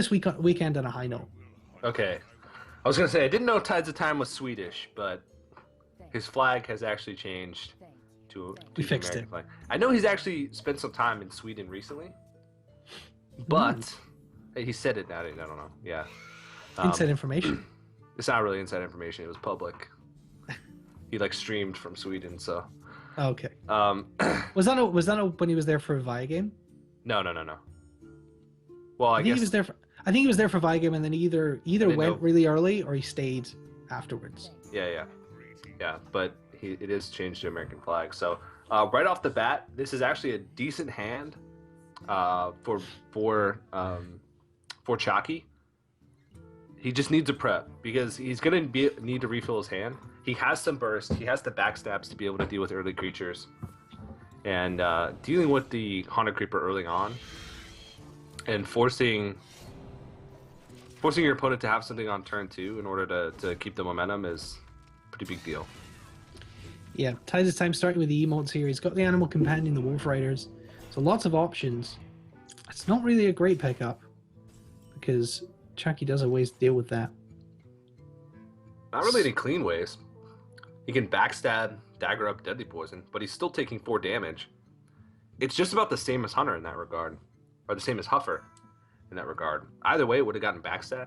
this weekend on a high note. Okay. I was going to say, I didn't know Tides of Time was Swedish, but his flag has actually changed to We the fixed American it. flag. I know he's actually spent some time in Sweden recently, but he said it now. I don't know. Yeah. Inside information. It's not really inside information. It was public. He like streamed from Sweden, so. Okay. Um, Was that when he was there for a VIA game? no. Well, I think guess he was there. I think he was there for VIA game, and then he either didn't went know. really early or he stayed afterwards. Yeah. But it is changed to American flag. So right off the bat, this is actually a decent hand for Chakki. He just needs a prep because he's gonna need to refill his hand. He has some burst. He has the backstabs to be able to deal with early creatures, and dealing with the Haunted Creeper early on, and forcing your opponent to have something on turn 2 in order to keep the momentum is a pretty big deal. Yeah, Tides of Time starting with the emotes here. He's got the Animal Companion, the Wolf Riders, so lots of options. It's not really a great pickup because Chakki does have ways to deal with that. Not really any clean ways. He can backstab, dagger up, deadly poison, but he's still taking 4 damage. It's just about the same as Hunter in that regard, or the same as Huffer in that regard. Either way, it would have gotten backstab.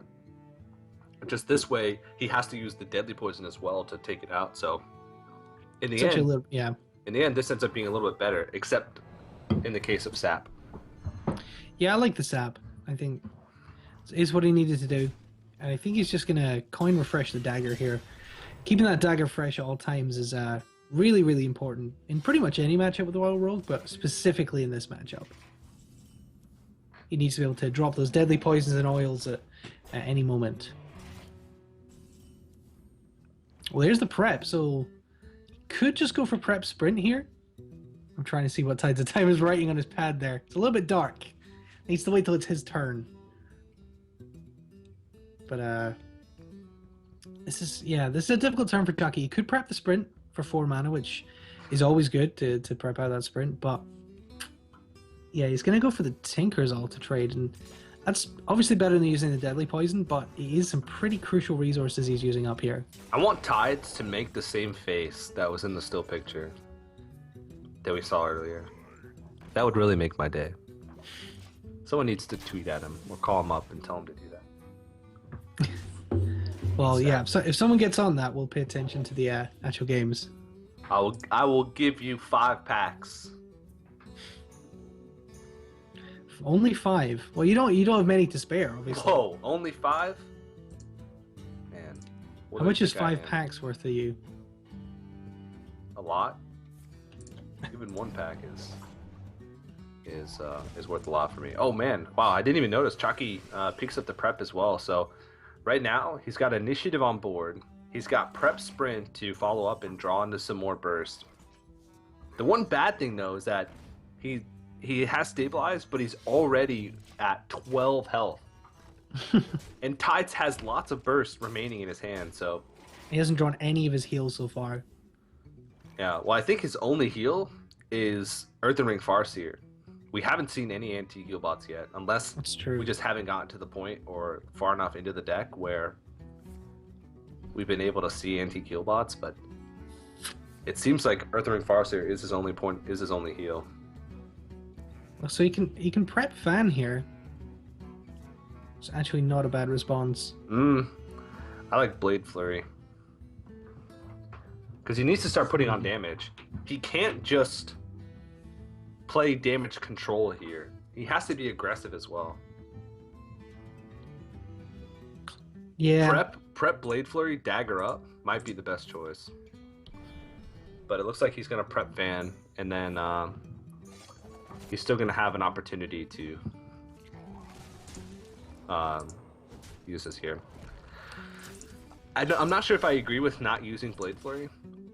Just this way, he has to use the deadly poison as well to take it out. So, in the end, this ends up being a little bit better, except in the case of Sap. Yeah, I like the sap. I think is what he needed to do. And I think he's just going to coin refresh the dagger here. Keeping that dagger fresh at all times is really, really important in pretty much any matchup with the Wild Rogue, but specifically in this matchup. He needs to be able to drop those deadly poisons and oils at any moment. Well, there's the prep, so he could just go for prep sprint here. I'm trying to see what Tides of Time is writing on his pad there. It's a little bit dark. Needs to wait till it's his turn. But this is a difficult turn for Chakki. He could prep the sprint for 4 mana, which is always good to prep out that sprint, but yeah, he's gonna go for the Tinker's All to trade, and that's obviously better than using the deadly poison, but it is some pretty crucial resources he's using up here. I want Tides to make the same face that was in the still picture that we saw earlier. That would really make my day. Someone needs to tweet at him or call him up and tell him to do that. Well, yeah, so if someone gets on that, we'll pay attention to the actual games. I will give you 5 packs. Only 5. Well, you don't have many to spare, obviously. Whoa, only 5? Man. How much is 5 packs worth to you? A lot. Even 1 pack is worth a lot for me. Oh man, wow! I didn't even notice. Chakki picks up the prep as well. So right now he's got initiative on board. He's got prep sprint to follow up and draw into some more burst. The one bad thing though is that he has stabilized, but he's already at 12 health. And Tides has lots of burst remaining in his hand, so he hasn't drawn any of his heals so far. Yeah, well, I think his only heal is Earthen Ring Farseer. We haven't seen any anti-heal bots yet, unless That's true. We just haven't gotten to the point or far enough into the deck where we've been able to see anti-heal bots, but it seems like Earthen Ring Farseer is his only heal. So he can prep Fan here. It's actually not a bad response. I like Blade Flurry. Because he needs to start putting on damage. He can't just play damage control here. He has to be aggressive as well. Yeah. Prep Blade Flurry, dagger up, might be the best choice. But it looks like he's going to prep Van, and then he's still going to have an opportunity to use this here. I'm not sure if I agree with not using Blade Flurry,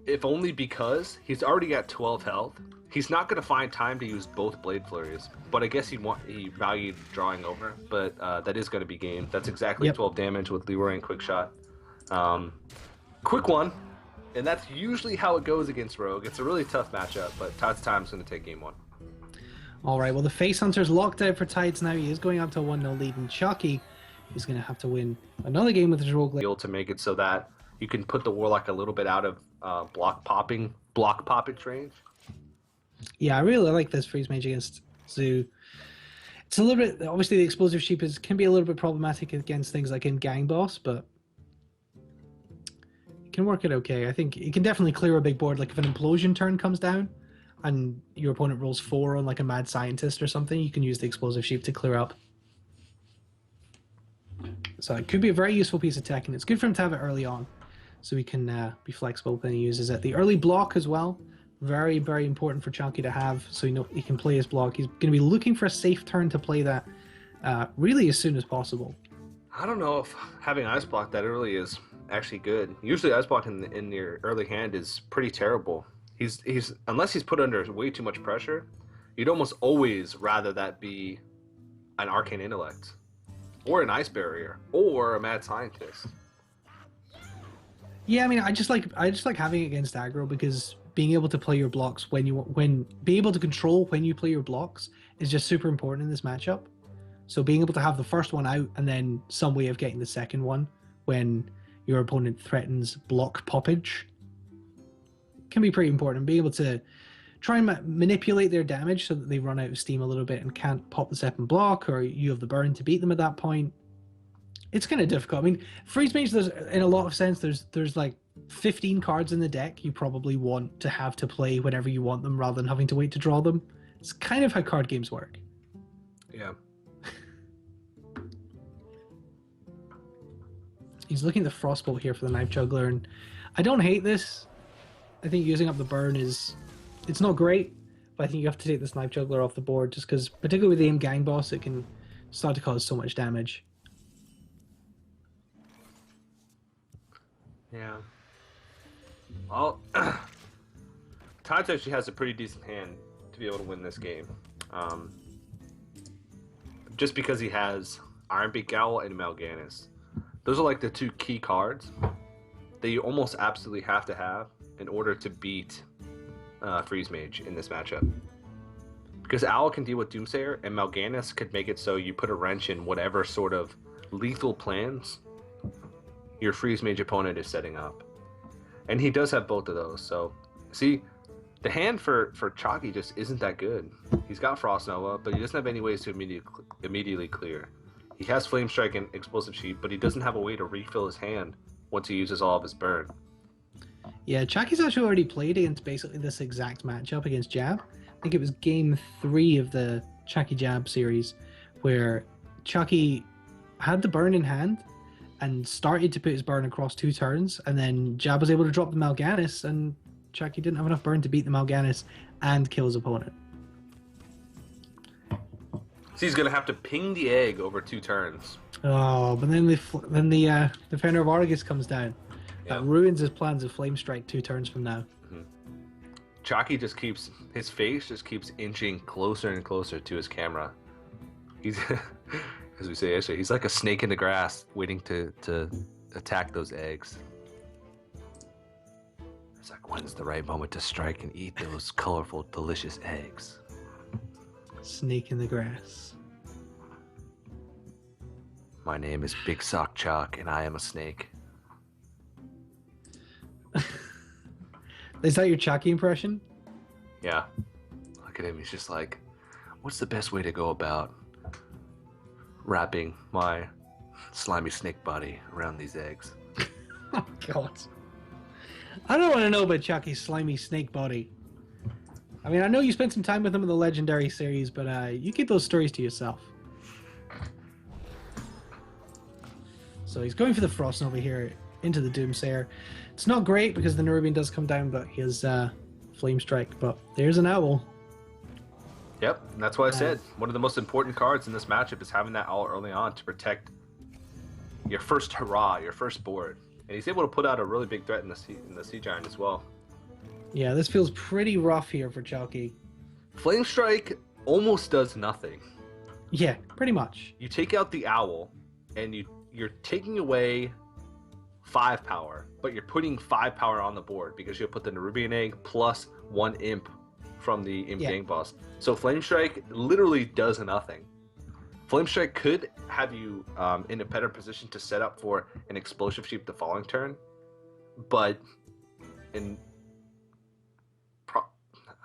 if only because he's already at 12 health. He's not going to find time to use both Blade Flurries, but I guess he valued drawing over, but that is going to be game. That's exactly 12 damage with Leroy and Quick Shot. Quick one, and that's usually how it goes against Rogue. It's a really tough matchup, but Tides of Time is going to take game 1. All right, well, the Face Hunter's locked out for Tides now. He is going up to a 1-0 lead, and Chakki is going to have to win another game with his roguelike. Able to make it so that you can put the Warlock a little bit out of block popping range. Yeah, I really like this Freeze Mage against Zoo. It's a little bit, obviously the Explosive Sheep can be a little bit problematic against things like in Gang Boss, but it can work it okay. I think it can definitely clear a big board. Like if an Implosion turn comes down and your opponent rolls 4 on like a Mad Scientist or something, you can use the Explosive Sheep to clear up. So it could be a very useful piece of tech, and it's good for him to have it early on, so he can be flexible when he uses it. The early block as well, very, very important for Chakki to have, so he can play his block. He's going to be looking for a safe turn to play that really as soon as possible. I don't know if having Ice Block that early is actually good. Usually Ice Block in your early hand is pretty terrible. He's unless he's put under way too much pressure, you'd almost always rather that be an Arcane Intellect, or an Ice Barrier, or a Mad Scientist. Yeah, I mean, I just like having it against aggro, because being able to play your blocks being able to control when you play your blocks is just super important in this matchup. So being able to have the first one out and then some way of getting the second one when your opponent threatens block poppage can be pretty important. Being able to try and manipulate their damage so that they run out of steam a little bit and can't pop the second block, or you have the burn to beat them at that point. It's kind of difficult. I mean, Freeze Mage, in a lot of sense, there's like 15 cards in the deck you probably want to have to play whenever you want them, rather than having to wait to draw them. It's kind of how card games work. Yeah. He's looking at the Frostbolt here for the Knife Juggler, and I don't hate this. I think using up the burn it's not great, but I think you have to take this Knife Juggler off the board, just because, particularly with the aim Gang Boss, it can start to cause so much damage. Yeah. Well, Tides actually has a pretty decent hand to be able to win this game. Just because he has Ironbeak Owl and Mal'Ganis. Those are like the two key cards that you almost absolutely have to have in order to beat Freeze Mage in this matchup. Because Owl can deal with Doomsayer, and Mal'Ganis could make it so you put a wrench in whatever sort of lethal plans your Freeze Mage opponent is setting up. And he does have both of those. So, see, the hand for Chakki just isn't that good. He's got Frost Nova, but he doesn't have any ways to immediately clear. He has Flame Strike and Explosive Sheep, but he doesn't have a way to refill his hand once he uses all of his burn. Yeah, Chakki's actually already played against basically this exact matchup against Jab. I think it was game 3 of the Chakki Jab series, where Chakki had the burn in hand and started to put his burn across 2 turns, and then Jab was able to drop the Mal'Ganis, and Chakki didn't have enough burn to beat the Mal'Ganis and kill his opponent. So he's going to have to ping the egg over 2 turns. Oh, but then the Defender of Argus comes down. That ruins his plans of Flame Strike 2 turns from now. Mm-hmm. Chakki just keeps, his face just keeps inching closer and closer to his camera. He's, as we say yesterday, he's like a snake in the grass waiting to attack those eggs. It's like, when's the right moment to strike and eat those colorful, delicious eggs? Snake in the grass. My name is Big Sock Chalk, and I am a snake. Is that your Chakki impression? Yeah. Look at him. He's just like, what's the best way to go about wrapping my slimy snake body around these eggs? Oh, God. I don't want to know about Chakki's slimy snake body. I mean, I know you spent some time with him in the Legendary series, but you keep those stories to yourself. So he's going for the Frost Nova here into the Doomsayer. It's not great because the Nerubian does come down, but he has Flame Strike. But there's an Owl. Yep, and that's what I said. One of the most important cards in this matchup is having that Owl early on to protect your first hurrah, your first board. And he's able to put out a really big threat in the Sea Giant as well. Yeah, this feels pretty rough here for Chakki. Flame Strike almost does nothing. Yeah, pretty much. You take out the Owl, and you're taking away 5 power, but you're putting 5 power on the board because you'll put the Nerubian Egg plus 1 Imp from the Imp Yeah. Gang boss. So Flame Strike literally does nothing. Flame Strike could have you in a better position to set up for an Explosive Sheep the following turn, but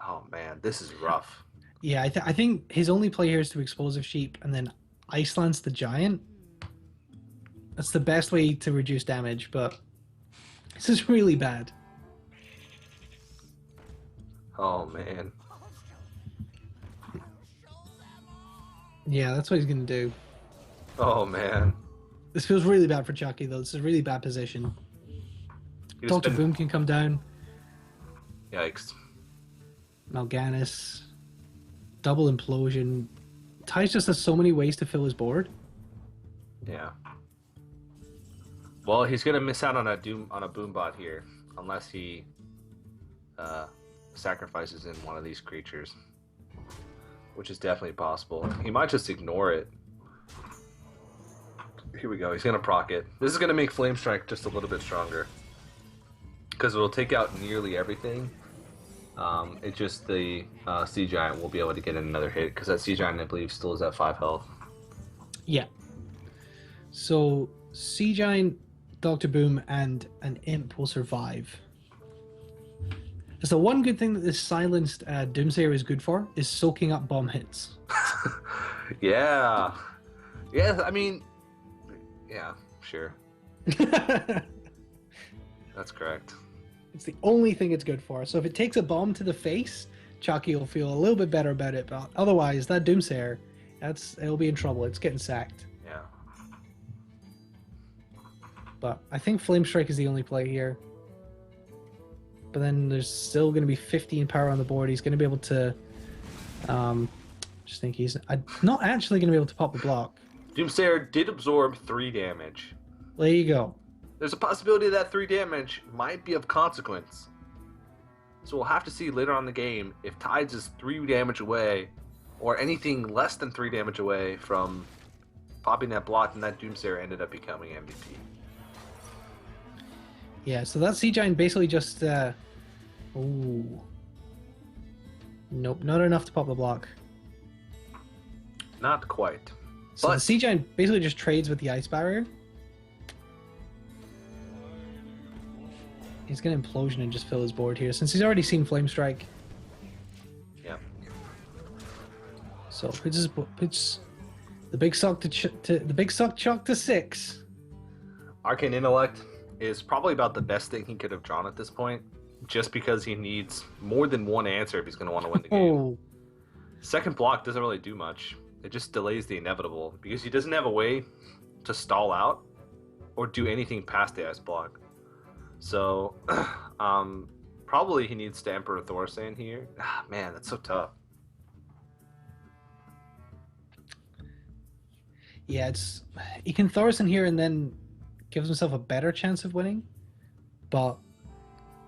oh man, this is rough. Yeah, I think his only play here is to Explosive Sheep and then Ice Lance the Giant. That's the best way to reduce damage, but this is really bad. Oh man. Yeah, that's what he's going to do. Oh man. This feels really bad for Chakki, though. This is a really bad position. Dr. Boom can come down. Yikes. Mal'Ganis. Double Implosion. Tides just has so many ways to fill his board. Yeah. Well, he's gonna miss out on a boom bot here, unless he sacrifices in one of these creatures, which is definitely possible. He might just ignore it. Here we go. He's gonna proc it. This is gonna make Flame Strike just a little bit stronger because it'll take out nearly everything. It's just the Sea Giant will be able to get in another hit because that Sea Giant, I believe, still is at 5 health. Yeah. So Sea Giant, Dr. Boom, and an Imp will survive. That's the one good thing that this silenced Doomsayer is good for, is soaking up bomb hits. Yeah. Yeah, I mean, yeah, sure. That's correct. It's the only thing it's good for. So if it takes a bomb to the face, Chakki will feel a little bit better about it. But otherwise, that Doomsayer, it'll be in trouble. It's getting sacked. Yeah. But I think Flame Strike is the only play here. But then there's still going to be 15 power on the board. He's going to be able to... just think he's not actually going to be able to pop the block. Doomsayer did absorb 3 damage. There you go. There's a possibility that 3 damage might be of consequence. So we'll have to see later on in the game if Tides is 3 damage away, or anything less than 3 damage away from popping that block, and that Doomsayer ended up becoming MVP. Yeah, so that Sea Giant basically just... Ooh. Nope, not enough to pop the block. Not quite. So the Sea Giant basically just trades with the Ice Barrier. He's going to Implosion and just fill his board here, since he's already seen Flame Strike. Yeah. So puts the big suck the big suck chuck to 6. Arcane Intellect is probably about the best thing he could have drawn at this point, just because he needs more than one answer if he's going to want to win the game. Oh. Second block doesn't really do much. It just delays the inevitable, because he doesn't have a way to stall out or do anything past the ice block. So, probably he needs to Emperor Thorsan here. Ah, man, that's so tough. Yeah, he can Thorsan here and then gives himself a better chance of winning, but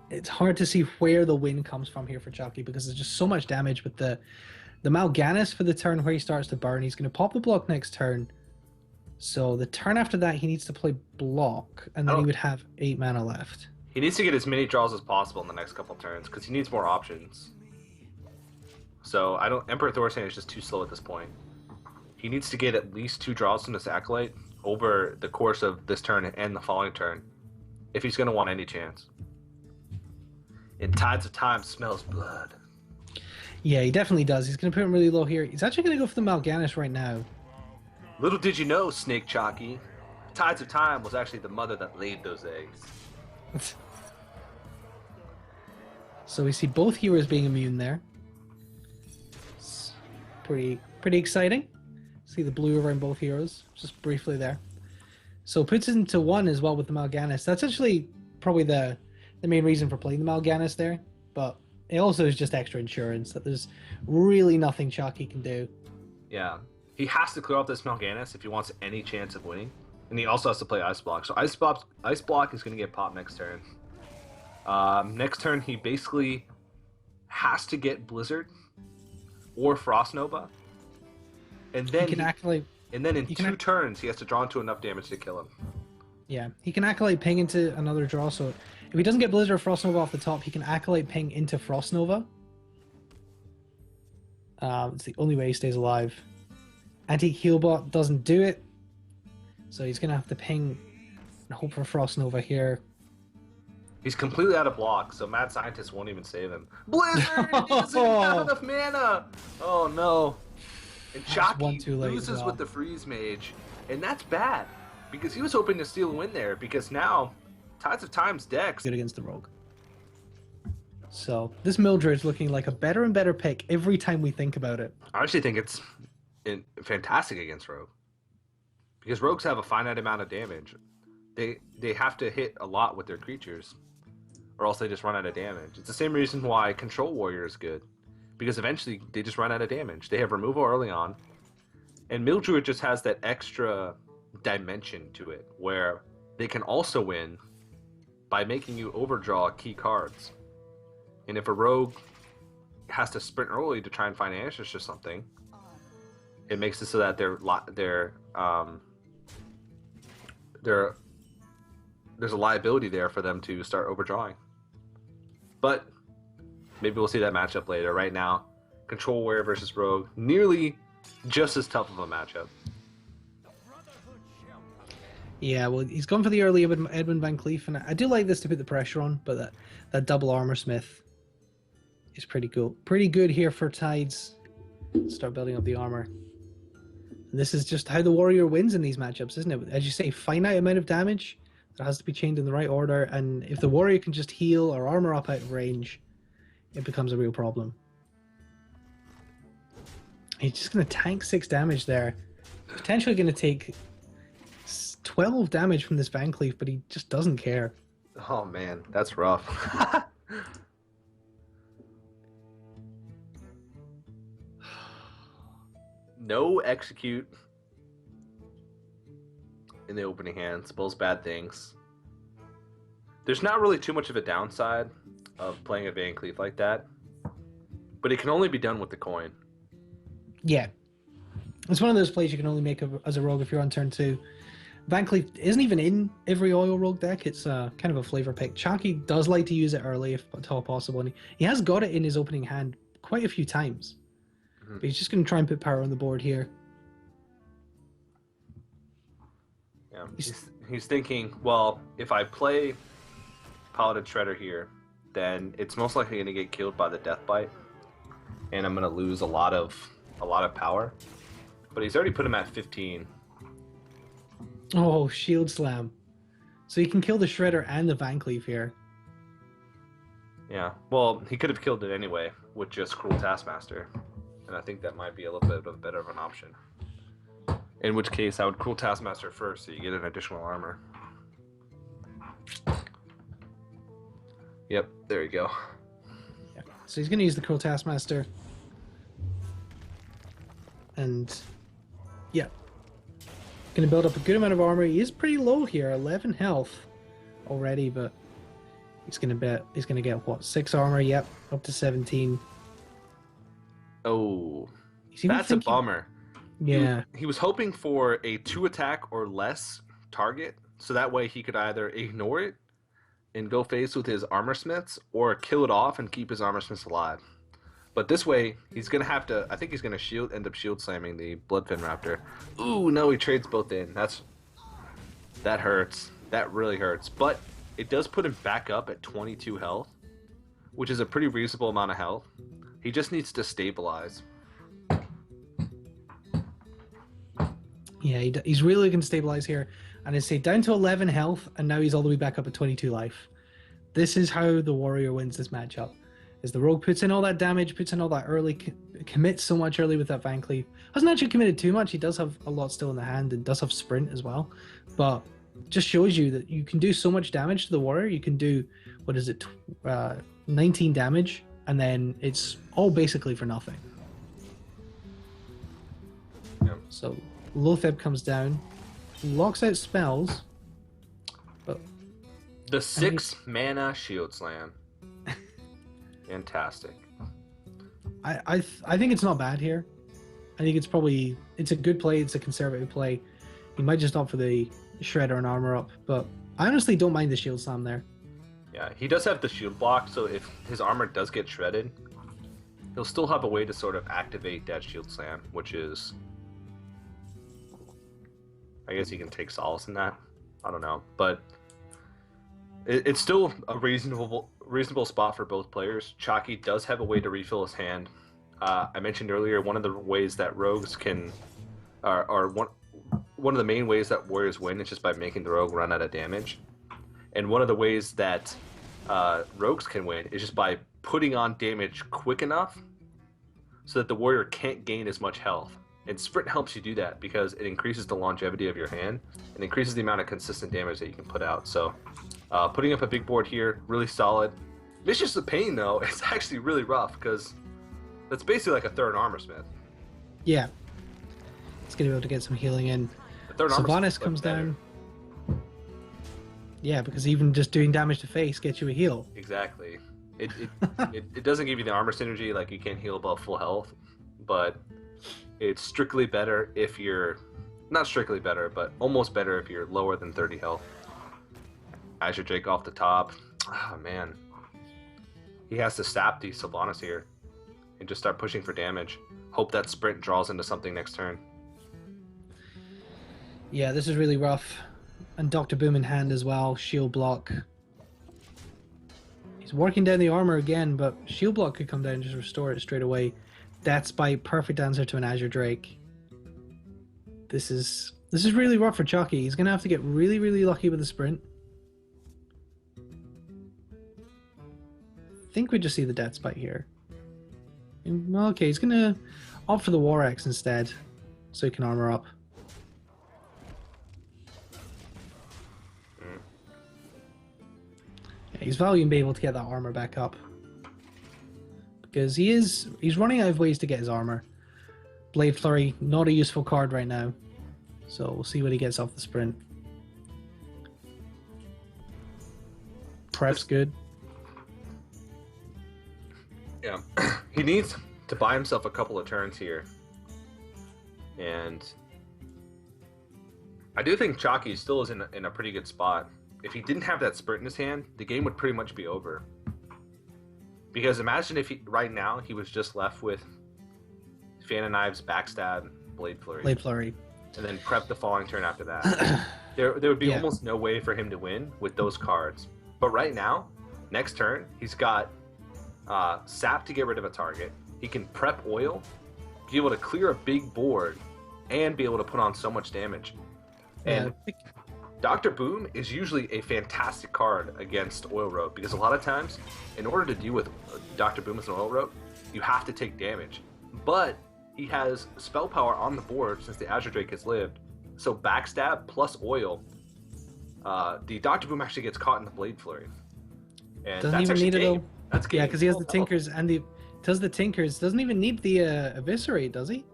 it's hard to see where the win comes from here for Chakki, because there's just so much damage with the Mal'Ganis for the turn where he starts to burn. He's going to pop the block next turn. So the turn after that, he needs to play block, and then he would have 8 mana left. He needs to get as many draws as possible in the next couple turns, because he needs more options. So Emperor Thorsan is just too slow at this point. He needs to get at least 2 draws from this Acolyte over the course of this turn and the following turn, if he's going to want any chance. And Tides of Time smells blood. Yeah, he definitely does. He's going to put him really low here. He's actually going to go for the Mal'Ganis right now. Little did you know, Snake Chakki, Tides of Time was actually the mother that laid those eggs. So we see both heroes being immune there. It's pretty exciting. See the blue around both heroes, just briefly there. So puts it into 1 as well with the Mal'Ganis. That's actually probably the main reason for playing the Mal'Ganis there, but it also is just extra insurance that there's really nothing Chakki can do. Yeah. He has to clear off this Mal'Ganis if he wants any chance of winning. And he also has to play Ice Block. So Ice Block is going to get popped next turn. Next turn, he basically has to get Blizzard or Frost Nova. And then, in 2 turns, he has to draw into enough damage to kill him. Yeah, he can Acolyte Ping into another draw. So if he doesn't get Blizzard or Frost Nova off the top, he can Acolyte Ping into Frost Nova. It's the only way he stays alive. Anti-heal bot doesn't do it, so he's gonna have to ping and hope for Frost Nova here. He's completely out of block, so Mad Scientist won't even save him. Blizzard! He doesn't even have enough mana! Oh no. And Chakki loses with the Freeze Mage. And that's bad, because he was hoping to steal a win there, because now Tides of Time's decks good against the Rogue. So this Mildred's looking like a better and better pick every time we think about it. I actually think it's fantastic against Rogue, because Rogues have a finite amount of damage. They have to hit a lot with their creatures, or else they just run out of damage. It's the same reason why Control Warrior is good, because eventually they just run out of damage. They have removal early on, and Mildred just has that extra dimension to it, where they can also win by making you overdraw key cards. And if a Rogue has to sprint early to try and find answers or something, it makes it so that there's a liability there for them to start overdrawing. But maybe we'll see that matchup later. Right now, Control Warrior versus Rogue, nearly just as tough of a matchup. Yeah, well, he's gone for the early Edwin Van Cleef, and I do like this to put the pressure on, but that double Armor Smith is pretty cool. Pretty good here for Tides. Start building up the armor. And this is just how the Warrior wins in these matchups, isn't it? As you say, finite amount of damage that has to be chained in the right order, and if the Warrior can just heal or armor up out of range, it becomes a real problem. He's just going to tank 6 damage there. Potentially going to take 12 damage from this Van Cleef, but he just doesn't care. Oh man, that's rough. No execute in the opening hand. Spells bad things. There's not really too much of a downside of playing a Van Cleef like that, but it can only be done with the coin. Yeah. It's one of those plays you can only make as a rogue if you're on turn 2. Van Cleef isn't even in every oil rogue deck. It's kind of a flavor pick. Chakki does like to use it early if at all possible, and he has got it in his opening hand quite a few times. But he's just going to try and put power on the board here. Yeah, he's thinking, well, if I play Paladin Shredder here, then it's most likely going to get killed by the Death Bite, and I'm going to lose a lot of power. But he's already put him at 15. Oh, Shield Slam. So he can kill the Shredder and the Van Cleef here. Yeah, well, he could have killed it anyway with just Cruel Taskmaster. And I think that might be a little bit better of an option. In which case, I would Cruel Taskmaster first, so you get an additional armor. Yep, there you go. Yeah. So he's going to use the Cruel Taskmaster. And, yeah. Going to build up a good amount of armor. He is pretty low here, 11 health already, but he's going to get, what, 6 armor? Yep, up to 17. Oh, that's a bummer. Yeah. He was hoping for a 2 attack or less target, so that way he could either ignore it and go face with his Armor Smiths, or kill it off and keep his Armor Smiths alive. But this way, he's going to have to, I think he's going to end up shield slamming the Bloodfin Raptor. Ooh, no, he trades both in. That hurts. That really hurts. But it does put him back up at 22 health, which is a pretty reasonable amount of health. He just needs to stabilize. Yeah, he's really looking to stabilize here. And I say down to 11 health, and now he's all the way back up at 22 life. This is how the Warrior wins this matchup. As the Rogue puts in all that damage, puts in all that early, commits so much early with that Van Cleef. Hasn't actually committed too much. He does have a lot still in the hand and does have Sprint as well. But just shows you that you can do so much damage to the Warrior. You can do, 19 damage, and then it's all basically for nothing. Yep. So Lotheb comes down, locks out spells, but the 6 mana Shield Slam. Fantastic. I think it's not bad here. I think it's a good play. It's a conservative play. He might just opt for the Shredder and armor up, but I honestly don't mind the Shield Slam there. Yeah, he does have the shield block, so if his armor does get shredded, he'll still have a way to sort of activate that shield slam, which is, I guess he can take solace in that. I don't know, but it's still a reasonable spot for both players. Chakki does have a way to refill his hand. I mentioned earlier one of the ways that rogues can, or one of the main ways that warriors win is just by making the rogue run out of damage. And one of the ways that rogues can win is just by putting on damage quick enough so that the warrior can't gain as much health. And sprint helps you do that because it increases the longevity of your hand and increases the amount of consistent damage that you can put out. So putting up a big board here, really solid. It's just a pain though. It's actually really rough because that's basically like a third armor smith. Yeah. It's going to be able to get some healing in. Sylvanas comes down. Yeah, because even just doing damage to face gets you a heal. Exactly. It doesn't give you the armor synergy, like you can't heal above full health, but it's strictly better if you're, not strictly better, but almost better if you're lower than 30 health. Azure Drake off the top. Oh man. He has to sap these Sylvanas here and just start pushing for damage. Hope that sprint draws into something next turn. Yeah, this is really rough. And Dr. Boom in hand as well. Shield block. He's working down the armor again, but shield block could come down and just restore it straight away. Death Spite, perfect answer to an Azure Drake. This is really rough for Chakki. He's going to have to get really, really lucky with the sprint. I think we just see the Death Spite here. Well, okay, he's going to opt for the War Axe instead, so he can armor up. Yeah, he's valuing being able to get that armor back up. Because he's running out of ways to get his armor. Blade Flurry, not a useful card right now. So we'll see what he gets off the sprint. Prep's good. Yeah, he needs to buy himself a couple of turns here. And I do think Chakki still is in a pretty good spot. If he didn't have that sprint in his hand, the game would pretty much be over. Because imagine if right now he was just left with Fan of Knives, Backstab, Blade Flurry. And then prep the following turn after that. there would be almost no way for him to win with those cards. But right now, next turn, he's got Sap to get rid of a target. He can prep Oil, be able to clear a big board, and be able to put on so much damage. And Dr. Boom is usually a fantastic card against Oil Rope because a lot of times, in order to deal with Dr. Boom as an Oil Rope, you have to take damage. But he has spell power on the board since the Azure Drake has lived. So Backstab plus Oil, the Dr. Boom actually gets caught in the Blade Flurry. And doesn't even need it though. That's game. Yeah, because he has the Tinkers and the Tinkers. Doesn't even need the Eviscerate, does he?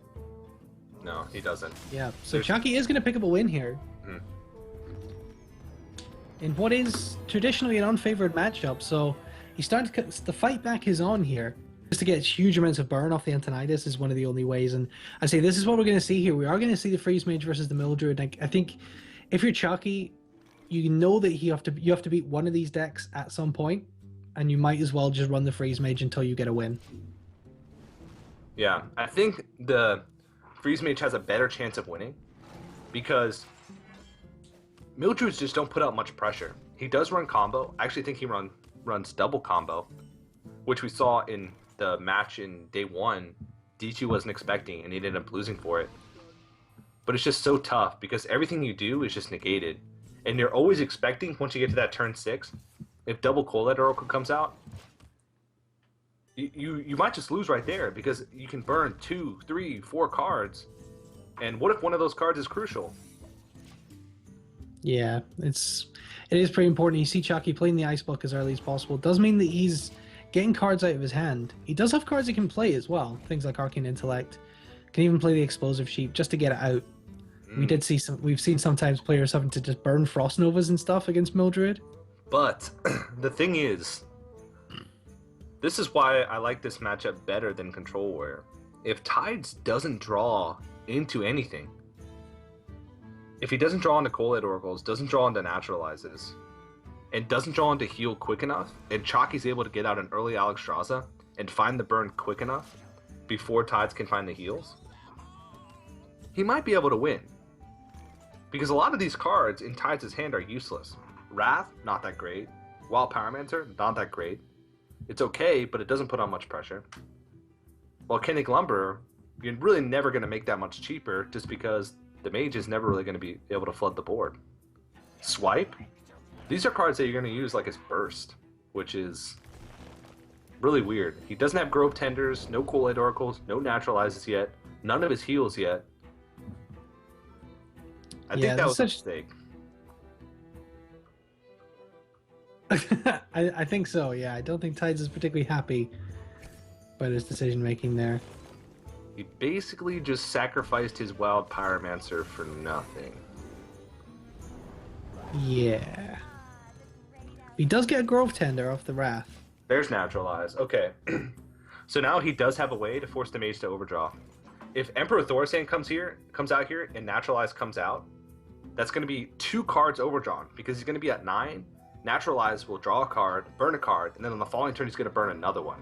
No, he doesn't. Yeah, so Chakki is going to pick up a win here. Mm-hmm. In what is traditionally an unfavored matchup, so he's starting to the fight back is on here. Just to get huge amounts of burn off the Antonidas is one of the only ways, and I say this is what we're going to see here. We are going to see the Freeze Mage versus the Mildred. I think if you're Chakki, you know that you have to beat one of these decks at some point, and you might as well just run the Freeze Mage until you get a win. Yeah, I think the Freeze Mage has a better chance of winning because Mildreds just don't put out much pressure. He does run combo. I actually think he runs double combo, which we saw in the match in day one. D2 wasn't expecting, and he ended up losing for it. But it's just so tough because everything you do is just negated. And you're always expecting, once you get to that turn 6, if double Colette Oracle comes out, you might just lose right there because you can burn 2, 3, 4 cards. And what if one of those cards is crucial? Yeah, it is pretty important. You see Chakki playing the Ice Block as early as possible. It does mean that he's getting cards out of his hand. He does have cards he can play as well. Things like Arcane Intellect. Can even play the Explosive Sheep just to get it out. We've seen sometimes players having to just burn Frost Novas and stuff against Mildred. But the thing is, this is why I like this matchup better than Control Warrior. If Tides doesn't draw into anything, if he doesn't draw into Colette Oracles, doesn't draw into Naturalizes, and doesn't draw into Heal quick enough, and Chakki's able to get out an early Alexstrasza, and find the burn quick enough before Tides can find the heals, he might be able to win. Because a lot of these cards in Tides' hand are useless. Wrath, not that great. Wild Pyromancer, not that great. It's okay, but it doesn't put on much pressure. Volcanic Lumber, you're really never going to make that much cheaper just because the mage is never really going to be able to flood the board. Swipe, these are cards that you're going to use like as burst, which is really weird. He doesn't have Grove Tenders, no Cold Oracles, no Naturalizes yet, none of his heals yet. I think that was a mistake. I think so, yeah. I don't think Tides is particularly happy about his decision making there. He basically just sacrificed his Wild Pyromancer for nothing. Yeah. He does get a Grove Tender off the Wrath. There's Naturalize. Okay. So now he does have a way to force the mage to overdraw. If Emperor Thorsan comes out here and Naturalize comes out, that's going to be 2 cards overdrawn because he's going to be at 9. Naturalize will draw a card, burn a card, and then on the following turn he's going to burn another one.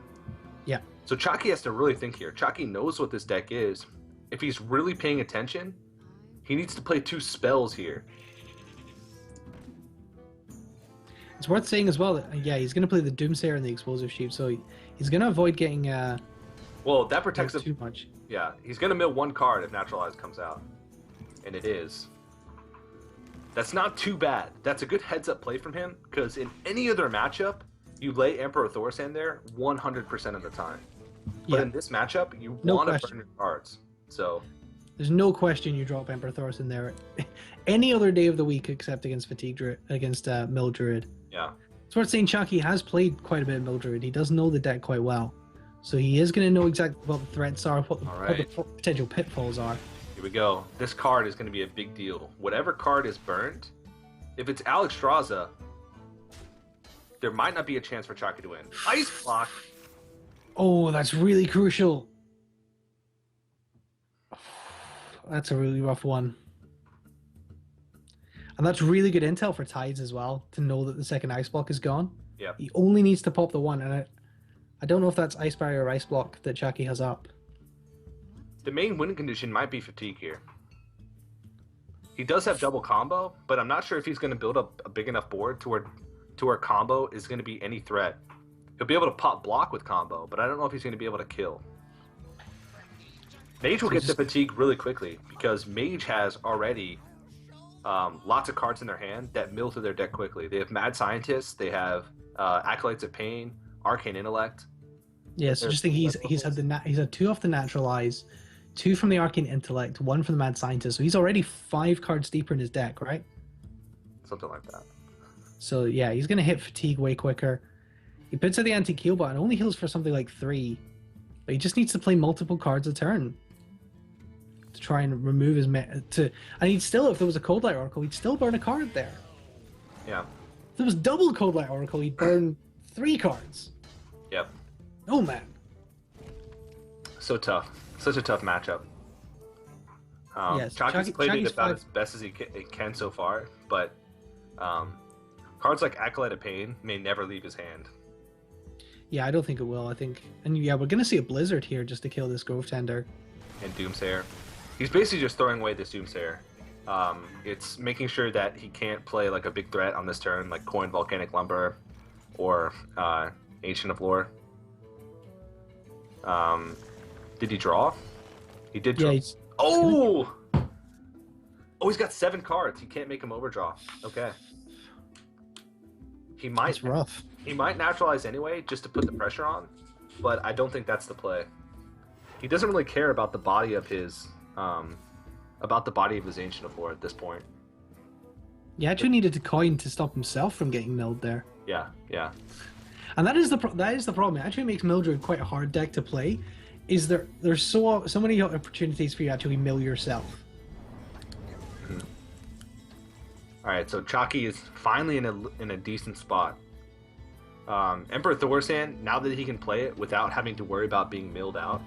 Yeah. So Chakki has to really think here. Chakki knows what this deck is. If he's really paying attention, he needs to play 2 spells here. It's worth saying as well that, yeah, he's going to play the Doomsayer and the Explosive Sheep, so he's going to avoid getting well, that protects him too much. Yeah, he's going to mill 1 card if Naturalize comes out. And it is. That's not too bad. That's a good heads-up play from him, because in any other matchup, you lay Emperor Thorsan there 100% of the time. But in this matchup, you want to burn your cards. So there's no question you drop Emperor Thorsan there any other day of the week except against Mill Druid. Yeah. It's worth saying Chakki has played quite a bit of Mill Druid. He does know the deck quite well. So he is going to know exactly what the threats are, what the potential pitfalls are. Here we go. This card is going to be a big deal. Whatever card is burned, if it's Alexstrasza, there might not be a chance for Chakki to win. Ice Block. Oh, that's really crucial. That's a really rough one. And that's really good intel for Tides as well, to know that the second Ice Block is gone. Yeah. He only needs to pop the one, and I don't know if that's Ice Barrier or Ice Block that Chakki has up. The main win condition might be Fatigue here. He does have double combo, but I'm not sure if he's going to build up a big enough board to where combo is going to be any threat. He'll be able to pop block with combo, but I don't know if he's going to be able to kill. Mage will get to Fatigue really quickly, because Mage has already lots of cards in their hand that mill through their deck quickly. They have Mad Scientists, they have Acolytes of Pain, Arcane Intellect. Yeah, so just think he's had 2 off the Naturalize, 2 from the Arcane Intellect, 1 from the Mad Scientist. So he's already 5 cards deeper in his deck, right? Something like that. So yeah, he's gonna hit Fatigue way quicker. He puts out the anti-heal button, only heals for something like 3. But he just needs to play multiple cards a turn to try and remove his and he'd still, if there was a Cold Light Oracle, he'd still burn a card there. Yeah. If there was double Cold Light Oracle, he'd burn 3 cards. Yep. Oh man. So tough. Such a tough matchup. Yes, Chakki's played it about 5. as best as he can so far, but cards like Acolyte of Pain may never leave his hand. Yeah, I don't think it will. I think, and yeah, we're gonna see a Blizzard here just to kill this Grove Tender. And Doomsayer. He's basically just throwing away this Doomsayer. It's making sure that he can't play like a big threat on this turn, like Coin Volcanic Lumber or Ancient of Lore. Did he draw? He did draw. Yeah, Oh, he's got 7 cards. He can't make him overdraw. Okay. He might. That's rough. He might naturalize anyway, just to put the pressure on, but I don't think that's the play. He doesn't really care about the body of his, Ancient of Lore at this point. He actually needed to coin to stop himself from getting milled there. Yeah, yeah. And that is the problem. It actually makes Mildred quite a hard deck to play. Is there's so many opportunities for you to actually mill yourself. Mm-hmm. All right, so Chakki is finally in a decent spot. Emperor Thorsan, now that he can play it without having to worry about being milled out.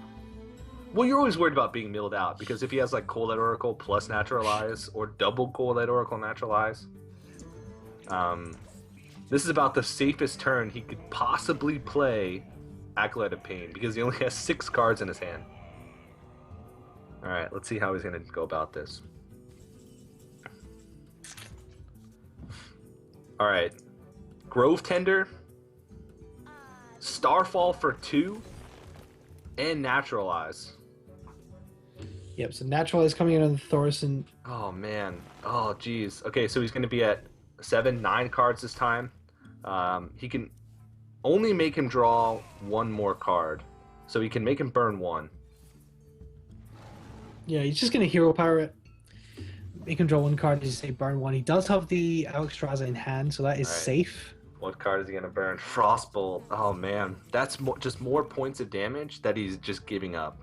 Well, you're always worried about being milled out, because if he has like Cold Light Oracle plus Naturalize or double Cold Light Oracle Naturalize, this is about the safest turn he could possibly play Acolyte of Pain because he only has 6 cards in his hand. Alright, let's see how he's going to go about this. Alright. Grove Tender, Starfall for 2, and Naturalize. Yep, so Naturalize coming in on the Thorson. Oh, man. Oh, jeez. Okay, so he's going to be at 7, 9 cards this time. He can only make him draw 1 more card. So he can make him burn 1. Yeah, he's just going to hero power it. Make him draw 1 card, as you say, burn 1. He does have the Alexstrasza in hand, so that is safe. What card is he going to burn? Frostbolt. Oh, man. That's just more points of damage that he's just giving up.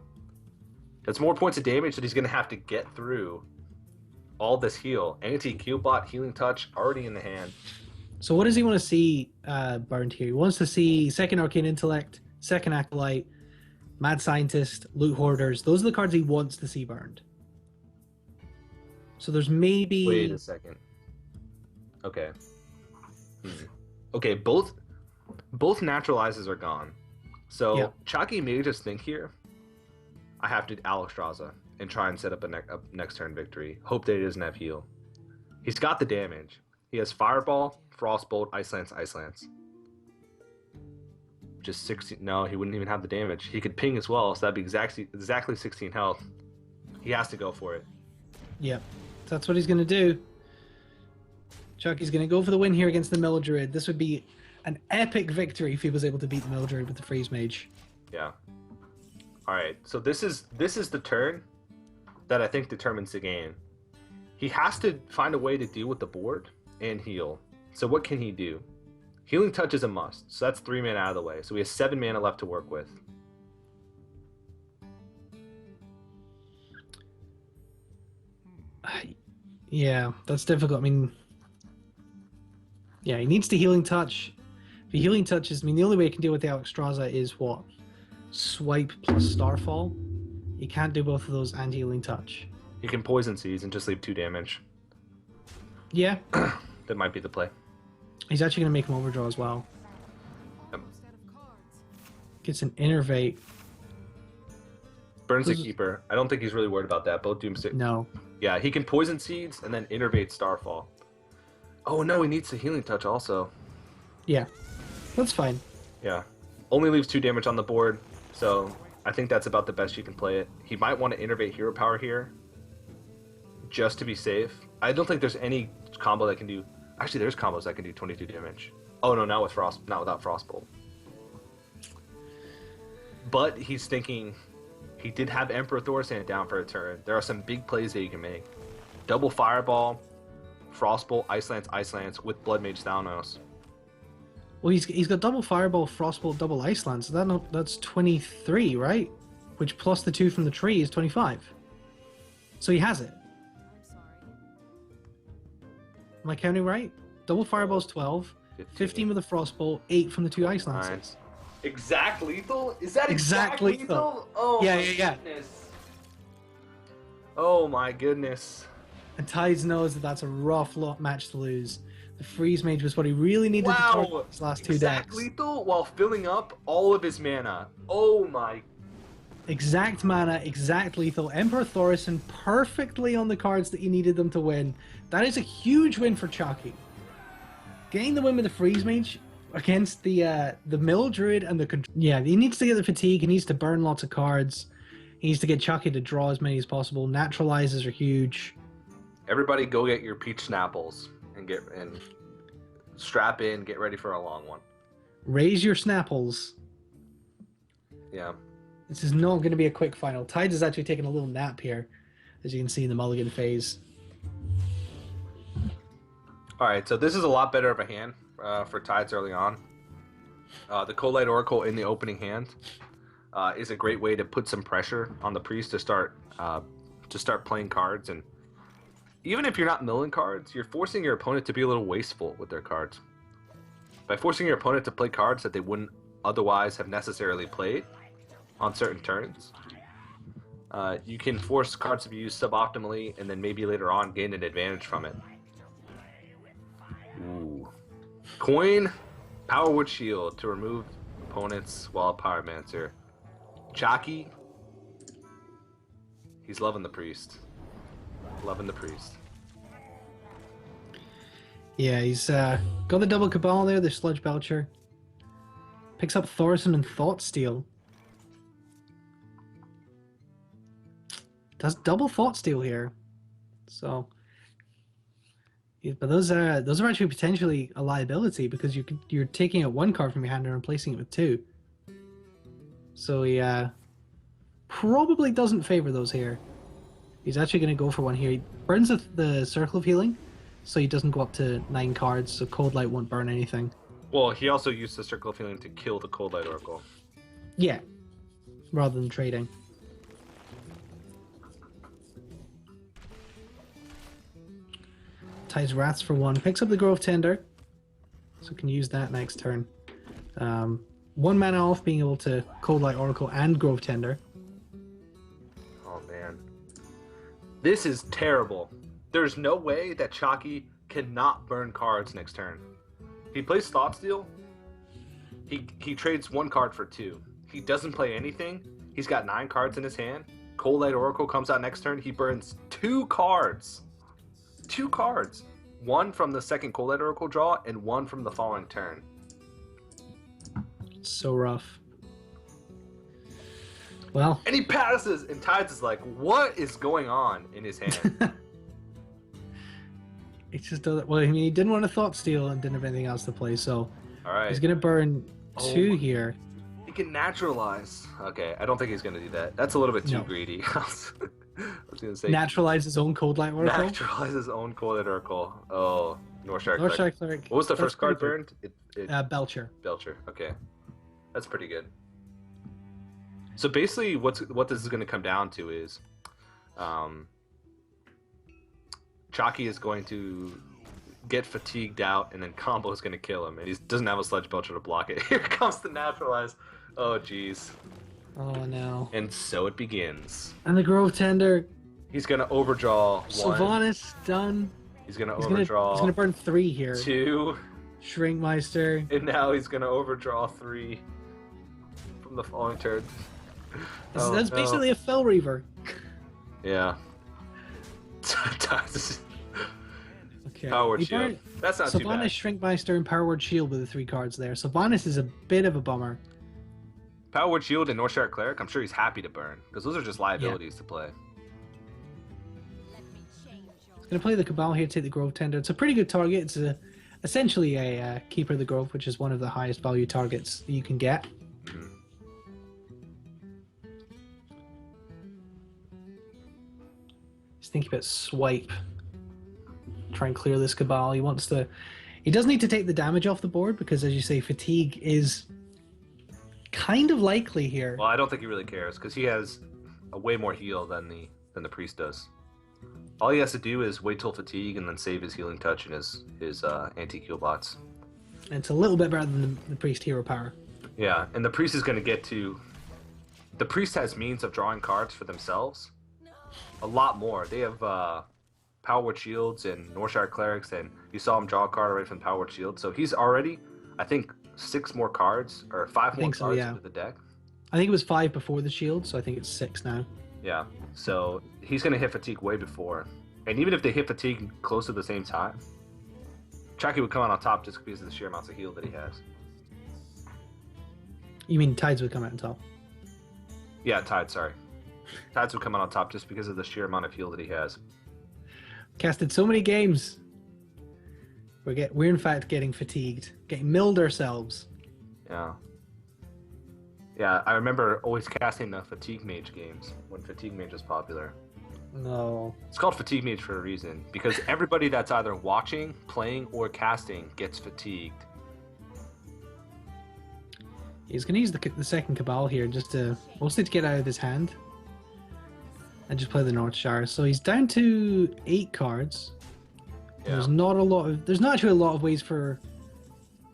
That's more points of damage that he's going to have to get through all this heal. Anti-Q-Bot, Healing Touch, already in the hand. So what does he want to see burned here? He wants to see 2nd Arcane Intellect, 2nd Acolyte, Mad Scientist, Loot Hoarders. Those are the cards he wants to see burned. So there's maybe... Wait a second. Okay. Okay, both Naturalizes are gone. So yeah. Chakki may just think here, I have to Alexstrasza and try and set up a next turn victory. Hope that he doesn't have heal. He's got the damage. He has Fireball, Frostbolt, Ice Lance, Ice Lance. Just 16. No, he wouldn't even have the damage. He could ping as well, so that'd be exactly 16 health. He has to go for it. Yep, that's what he's going to do. Chakki's going to go for the win here against the Mildred. This would be an epic victory if he was able to beat the Mildred with the Freeze Mage. Yeah. All right. So this is the turn that I think determines the game. He has to find a way to deal with the board and heal. So what can he do? Healing Touch is a must. So that's 3 mana out of the way. So he has 7 mana left to work with. Yeah, that's difficult. I mean, yeah, he needs to Healing Touch. If he Healing Touches, I mean, the only way he can deal with the Alexstrasza is what? Swipe plus Starfall. He can't do both of those and Healing Touch. He can Poison Seeds and just leave 2 damage. Yeah. That might be the play. He's actually going to make him overdraw as well. Yep. Gets an Innervate. Burns the Keeper. I don't think he's really worried about that. Both Doomstick. No. Yeah, he can Poison Seeds and then Innervate Starfall. Oh no, he needs the Healing Touch also. Yeah. That's fine. Yeah. Only leaves 2 damage on the board, so I think that's about the best you can play it. He might want to Innervate Hero Power here, just to be safe. I don't think there's any combo that can do... Actually, there's combos that can do 22 damage. Oh no, not without Frostbolt. But he's thinking... He did have Emperor Thorsan down for a turn. There are some big plays that you can make. Double Fireball, Frostbolt, Ice Lance with Blood Mage Thanos. Well, he's got double Fireball, Frostbolt, double Ice Lance. So that's 23, right? Which plus the 2 from the tree is 25. So he has it. Am I counting right? Double Fireball's 12, 15 with the Frostbolt, 8 from the 2 Ice Lances. Nice. Exact lethal? Is that exact lethal? Oh yeah, my yeah. goodness. Oh my goodness. And Tides knows that that's a rough match to lose. The Freeze Mage was what he really needed to target his last 2 decks. Exact lethal while filling up all of his mana. Oh my. Exact mana, exact lethal. Emperor Thorson perfectly on the cards that you needed them to win. That is a huge win for Chakki. Getting the win with the Freeze Mage against the Mildred and the... Yeah, he needs to get the fatigue. He needs to burn lots of cards. He needs to get Chakki to draw as many as possible. Naturalizes are huge. Everybody go get your peach snapples and strap in, get ready for a long one. Raise your snapples. Yeah. This is not going to be a quick final. Tides is actually taking a little nap here, as you can see in the mulligan phase. Alright, so this is a lot better of a hand for Tides early on. The Coalight Oracle in the opening hand is a great way to put some pressure on the priest to start playing cards. And even if you're not milling cards, you're forcing your opponent to be a little wasteful with their cards. By forcing your opponent to play cards that they wouldn't otherwise have necessarily played on certain turns, you can force cards to be used suboptimally and then maybe later on gain an advantage from it. Ooh. Coin Powerwood Shield to remove opponent's Wild Pyromancer. Chakki, he's loving the priest. Loving the priest. Yeah, he's got the double Cabal there, the Sludge Belcher. Picks up Thorson and Thought Steal. Does double Thought Steal here. So, yeah, but those are actually potentially a liability because you're taking out one card from your hand and replacing it with two. So he probably doesn't favor those here. He's actually going to go for one here. He burns the Circle of Healing, so he doesn't go up to 9 cards, so Cold Light won't burn anything. Well, he also used the Circle of Healing to kill the Cold Light Oracle. Yeah, rather than trading. Ties Wraths for 1. Picks up the Grove Tender, so can use that next turn. 1 mana off being able to Cold Light Oracle and Grove Tender. Oh, man. This is terrible. There's no way that Chakki cannot burn cards next turn. He plays Thought Steal. He trades 1 card for 2. He doesn't play anything. He's got 9 cards in his hand. Cold Light Oracle comes out next turn. He burns 2 cards. 2 cards. 1 from the second Cold Light Oracle draw and 1 from the following turn. So rough. Well. And he passes, and Tides is like, what is going on in his hand? It just doesn't. Well, I mean, he didn't want to Thought Steal and didn't have anything else to play, so all right. He's gonna burn 2 here. He can naturalize. Okay, I don't think he's gonna do that. That's a little bit too No. greedy. I was gonna say Naturalize his own Cold Light Oracle. naturalize his own Cold Light Oracle. Oh, Northshire Northshire Cleric. Cleric. What was the That's first card pretty burned? Belcher. Belcher. Okay, that's pretty good. So basically, what this is going to come down to is, Chakki is going to get fatigued out, and then Combo is going to kill him, and he doesn't have a Sludge Belcher to block it. Here comes the naturalize. Oh, jeez. Oh no. And so it begins. And the Grove Tender. He's going to overdraw 1. Sylvanas done. He's going to He's overdraw gonna burn 3 here. 2. Shrinkmeister. And now he's going to overdraw 3 from the following turn. That's basically a Fell Reaver. Yeah. Okay. Power Word He Shield. burned That's not too Sylvanas, bad. Shrinkmeister, and Power Word Shield with the 3 cards there. Sylvanas is a bit of a bummer. Power Word Shield and Northshire Cleric, I'm sure he's happy to burn, because those are just liabilities to play. He's going to play the Cabal here to take the Grove Tender. It's a pretty good target. It's essentially a Keeper of the Grove, which is one of the highest value targets that you can get. Mm-hmm. Just think about Swipe. Try and clear this Cabal. He does need to take the damage off the board because, as you say, Fatigue is kind of likely here. Well, I don't think he really cares, because he has a way more heal than the Priest does. All he has to do is wait till Fatigue and then save his Healing Touch and his anti-Heal bots. And it's a little bit better than the Priest Hero Power. Yeah, and the Priest is going to get to... The Priest has means of drawing cards for themselves. A lot more. They have Power Word Shields and Northshire Clerics, and you saw him draw a card already from Power Word Shield. So he's already, I think, 6 more cards, or 5 more cards into the deck. I think it was 5 before the shield, so I think it's 6 now. Yeah, so he's going to hit Fatigue way before. And even if they hit Fatigue close to the same time, Chakki would come out on top just because of the sheer amounts of heal that he has. You mean Tides would come out on top? Yeah, Tides, sorry. Tides would come out on top just because of the sheer amount of heal that he has. Casted so many games. We're in fact getting fatigued, getting milled ourselves. Yeah. Yeah, I remember always casting the Fatigue Mage games when Fatigue Mage was popular. No. It's called Fatigue Mage for a reason, because everybody that's either watching, playing, or casting gets fatigued. He's going to use the second Cabal here just to mostly to get out of his hand and just play the Northshire. So he's down to 8 cards. Yeah. There's not actually a lot of ways for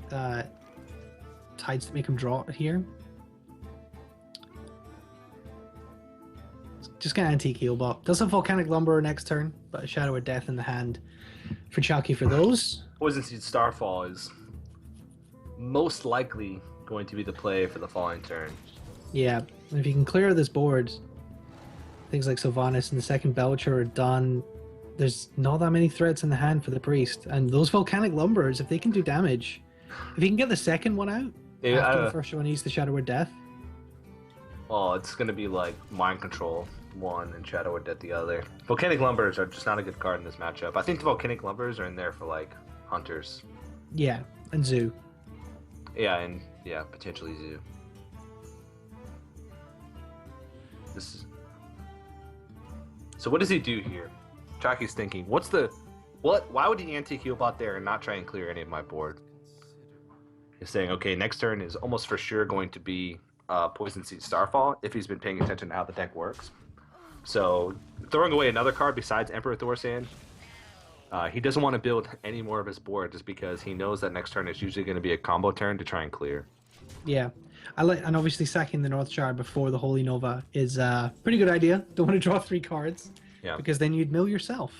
Tides to make him draw it here. Just got Antique Heal Bot. Does have Volcanic Lumberer next turn, but a Shadow of Death in the hand for Chakki for those. Poison Seed Starfall is most likely going to be the play for the following turn. Yeah, and if you can clear this board, things like Sylvanas and the second Belcher are done. There's not that many threats in the hand for the priest, and those volcanic lumbers, if they can do damage, if he can get the second one out after the first one, he's the Shadow of Death. Well, it's going to be like Mind Control one and Shadow of Death the other. Volcanic Lumbers are just not a good card in this matchup. I think the Volcanic Lumbers are in there for like Hunters. Yeah, and Zoo. Yeah, and yeah, potentially Zoo. This is... So what does he do here? Chakki's thinking, why would he anti-heal bot there and not try and clear any of my board? He's saying, okay, next turn is almost for sure going to be Poison Seed Starfall, if he's been paying attention to how the deck works. So, throwing away another card besides Emperor Thorsan, he doesn't want to build any more of his board just because he knows that next turn is usually going to be a combo turn to try and clear. Yeah, and obviously sacking the North Shard before the Holy Nova is a pretty good idea. Don't want to draw 3 cards, because then you'd mill yourself.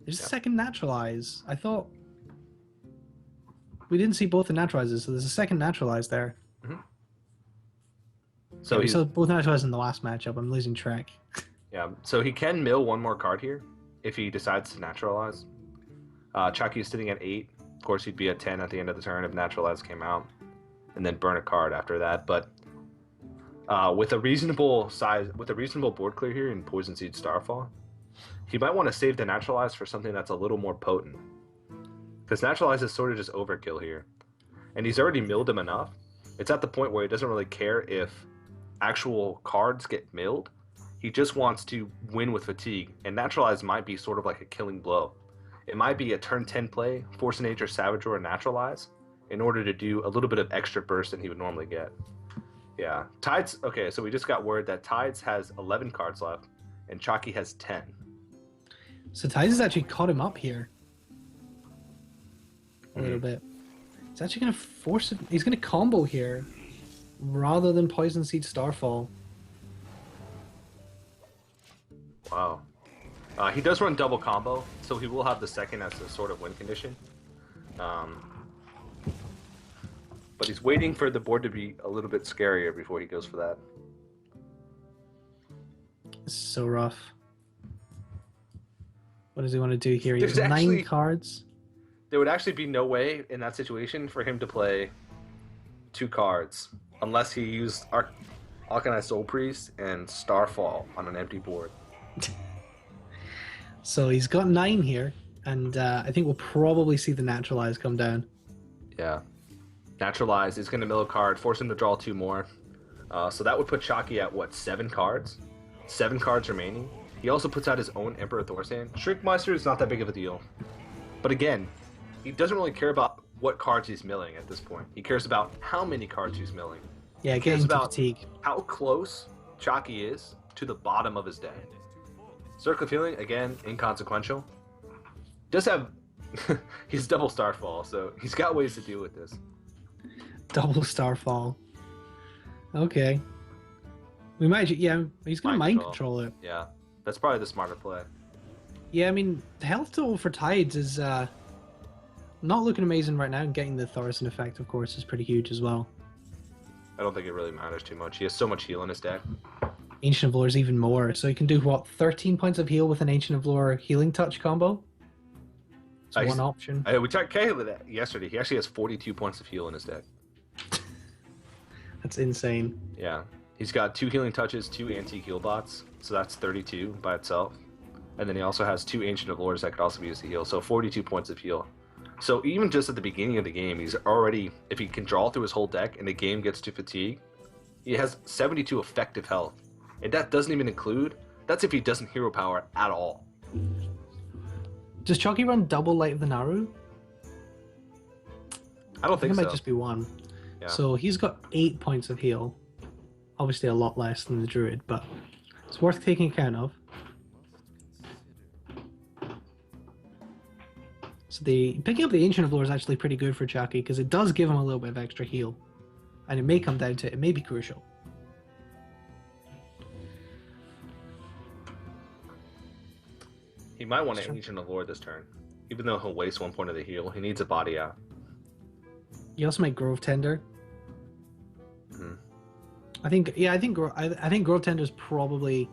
There's a second Naturalize. I thought we didn't see both the Naturalizes, so there's a second Naturalize there. Mm-hmm. So we saw both Naturalize in the last matchup. I'm losing track. Yeah, so he can mill one more card here if he decides to Naturalize. Chakki is sitting at 8. Of course, he'd be at 10 at the end of the turn if Naturalize came out, and then burn a card after that. But with a reasonable board clear here in Poison Seed Starfall, he might want to save the Naturalize for something that's a little more potent. Because Naturalize is sort of just overkill here. And he's already milled him enough. It's at the point where he doesn't really care if actual cards get milled. He just wants to win with fatigue. And Naturalize might be sort of like a killing blow. It might be a turn 10 play, Force of Nature, Savage Roar, Naturalize, in order to do a little bit of extra burst than he would normally get. Yeah. Tides, okay, so we just got word that Tides has 11 cards left, and Chakki has 10. So Tides has actually caught him up here. A little bit. He's actually going to force it. He's going to combo here rather than Poison Seed Starfall. Wow. He does run double combo, so he will have the second as a sort of win condition. But he's waiting for the board to be a little bit scarier before he goes for that. This is so rough. What does he want to do here? He has There's 9 cards. There would actually be no way in that situation for him to play 2 cards unless he used Arcanine Soul Priest and Starfall on an empty board. So he's got 9 here, and I think we'll probably see the Naturalize come down. Yeah. Naturalize is going to mill a card, force him to draw 2 more. So that would put Chakki at, what, 7 cards? 7 cards remaining. He also puts out his own Emperor Thorsan. Shrinkmeister is not that big of a deal. But again, he doesn't really care about what cards he's milling at this point. He cares about how many cards he's milling. Yeah, he cares about fatigue. How close Chakki is to the bottom of his deck. Circle of Healing, again, inconsequential. Does have... he's double Starfall, so he's got ways to deal with this. Double Starfall. Okay. We might... Yeah, he's going to Mind Control it. Yeah, that's probably the smarter play. Yeah, I mean, the health total for Tides is not looking amazing right now, and getting the Thorsan effect, of course, is pretty huge as well. I don't think it really matters too much. He has so much heal in his deck. Ancient of Lore is even more, so he can do, what, 13 points of heal with an Ancient of Lore Healing Touch combo? It's one option. We checked that yesterday. He actually has 42 points of heal in his deck. That's insane. Yeah. He's got 2 Healing Touches, 2 Antique-Heal Bots, so that's 32 by itself. And then he also has 2 Ancient of Lores that could also be used to heal, so 42 points of heal. So even just at the beginning of the game, he's already, if he can draw through his whole deck and the game gets to fatigue, he has 72 effective health. And that doesn't even include, that's if he doesn't hero power at all. Does Chakki run double Light of the Naru? I don't think so. It might just be 1. Yeah. So he's got 8 points of heal. Obviously a lot less than the Druid, but it's worth taking account of. So picking up the Ancient of Lore is actually pretty good for Chakki, because it does give him a little bit of extra heal. And it may come down to it. It may be crucial. He might want an Ancient of Lore this turn. Even though he'll waste 1 point of the heal, he needs a body out. You also might Grove Tender. Mm-hmm. I think I think Growth Tender is probably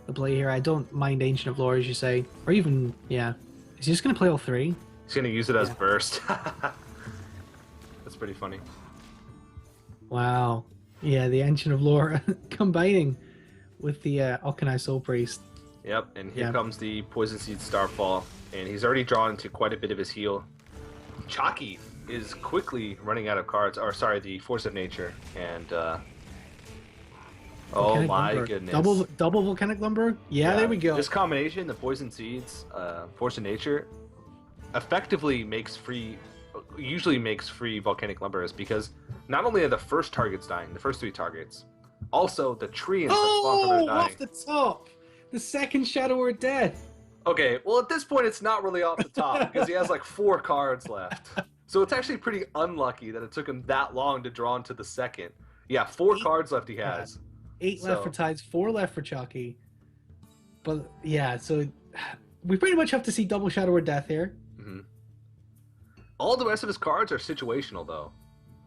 the play here. I don't mind Ancient of Lore, as you say, or even Is he just gonna play all three? He's gonna use it as burst. That's pretty funny. Wow. Yeah, the Ancient of Lore combining with the Okanai Soul Priest. Yep, and here comes the Poison Seed Starfall, and he's already drawn into quite a bit of his heal. Chakki is quickly running out of cards, or sorry, the Force of Nature, and oh my goodness. Double Volcanic Lumber? Yeah, there we go. This combination, the Poison Seeds, Force of Nature, effectively usually makes free Volcanic Lumbers, because not only are the first targets dying, the first 3 targets, also the tree and the spawn are dying. Off the top! The second Shadow Word Death! Okay, well at this point it's not really off the top, because he has like 4 cards left. So it's actually pretty unlucky that it took him that long to draw into the second. Yeah, 4 cards left he has. 8 left for Tides, 4 left for Chakki. But yeah, so we pretty much have to see double Shadow Word Death here. Mm-hmm. All the rest of his cards are situational though.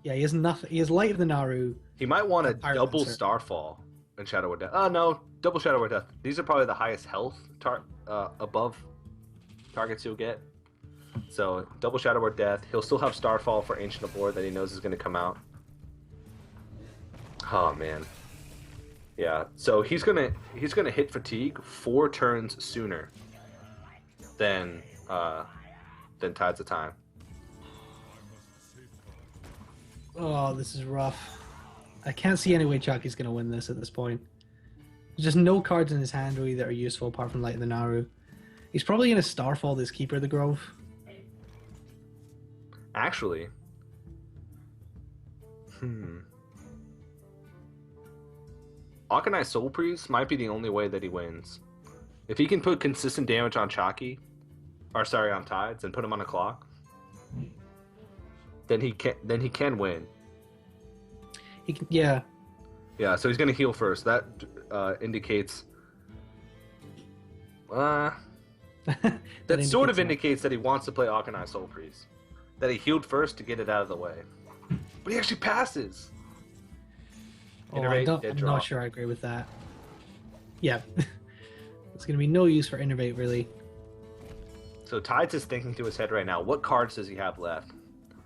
Yeah, he has nothing. He has Light of the Naru. He might want a double Starfall and Shadow Word Death. Oh no, double Shadow Word Death. These are probably the highest health above targets he'll get. So double Shadow Word Death. He'll still have Starfall for Ancient of Lore that he knows is going to come out. Oh man. Yeah. So he's gonna hit fatigue 4 turns sooner than Tides of Time. Oh, this is rough. I can't see any way Chakki's going to win this at this point. There's just no cards in his hand really that are useful apart from Light of the Naru. He's probably going to Starfall this Keeper of the Grove. Actually. Akanai Soul Priest might be the only way that he wins. If he can put consistent damage on Chakki, or sorry, on Tides, and put him on a clock, then he can win. He can, yeah. Yeah, so he's gonna heal first. That indicates. That sort of indicates that he wants to play Akanai Soul Priest. That he healed first to get it out of the way. But he actually passes. I'm not sure I agree with that. Yeah. It's going to be no use for Innervate, really. So Tides is thinking to his head right now, what cards does he have left?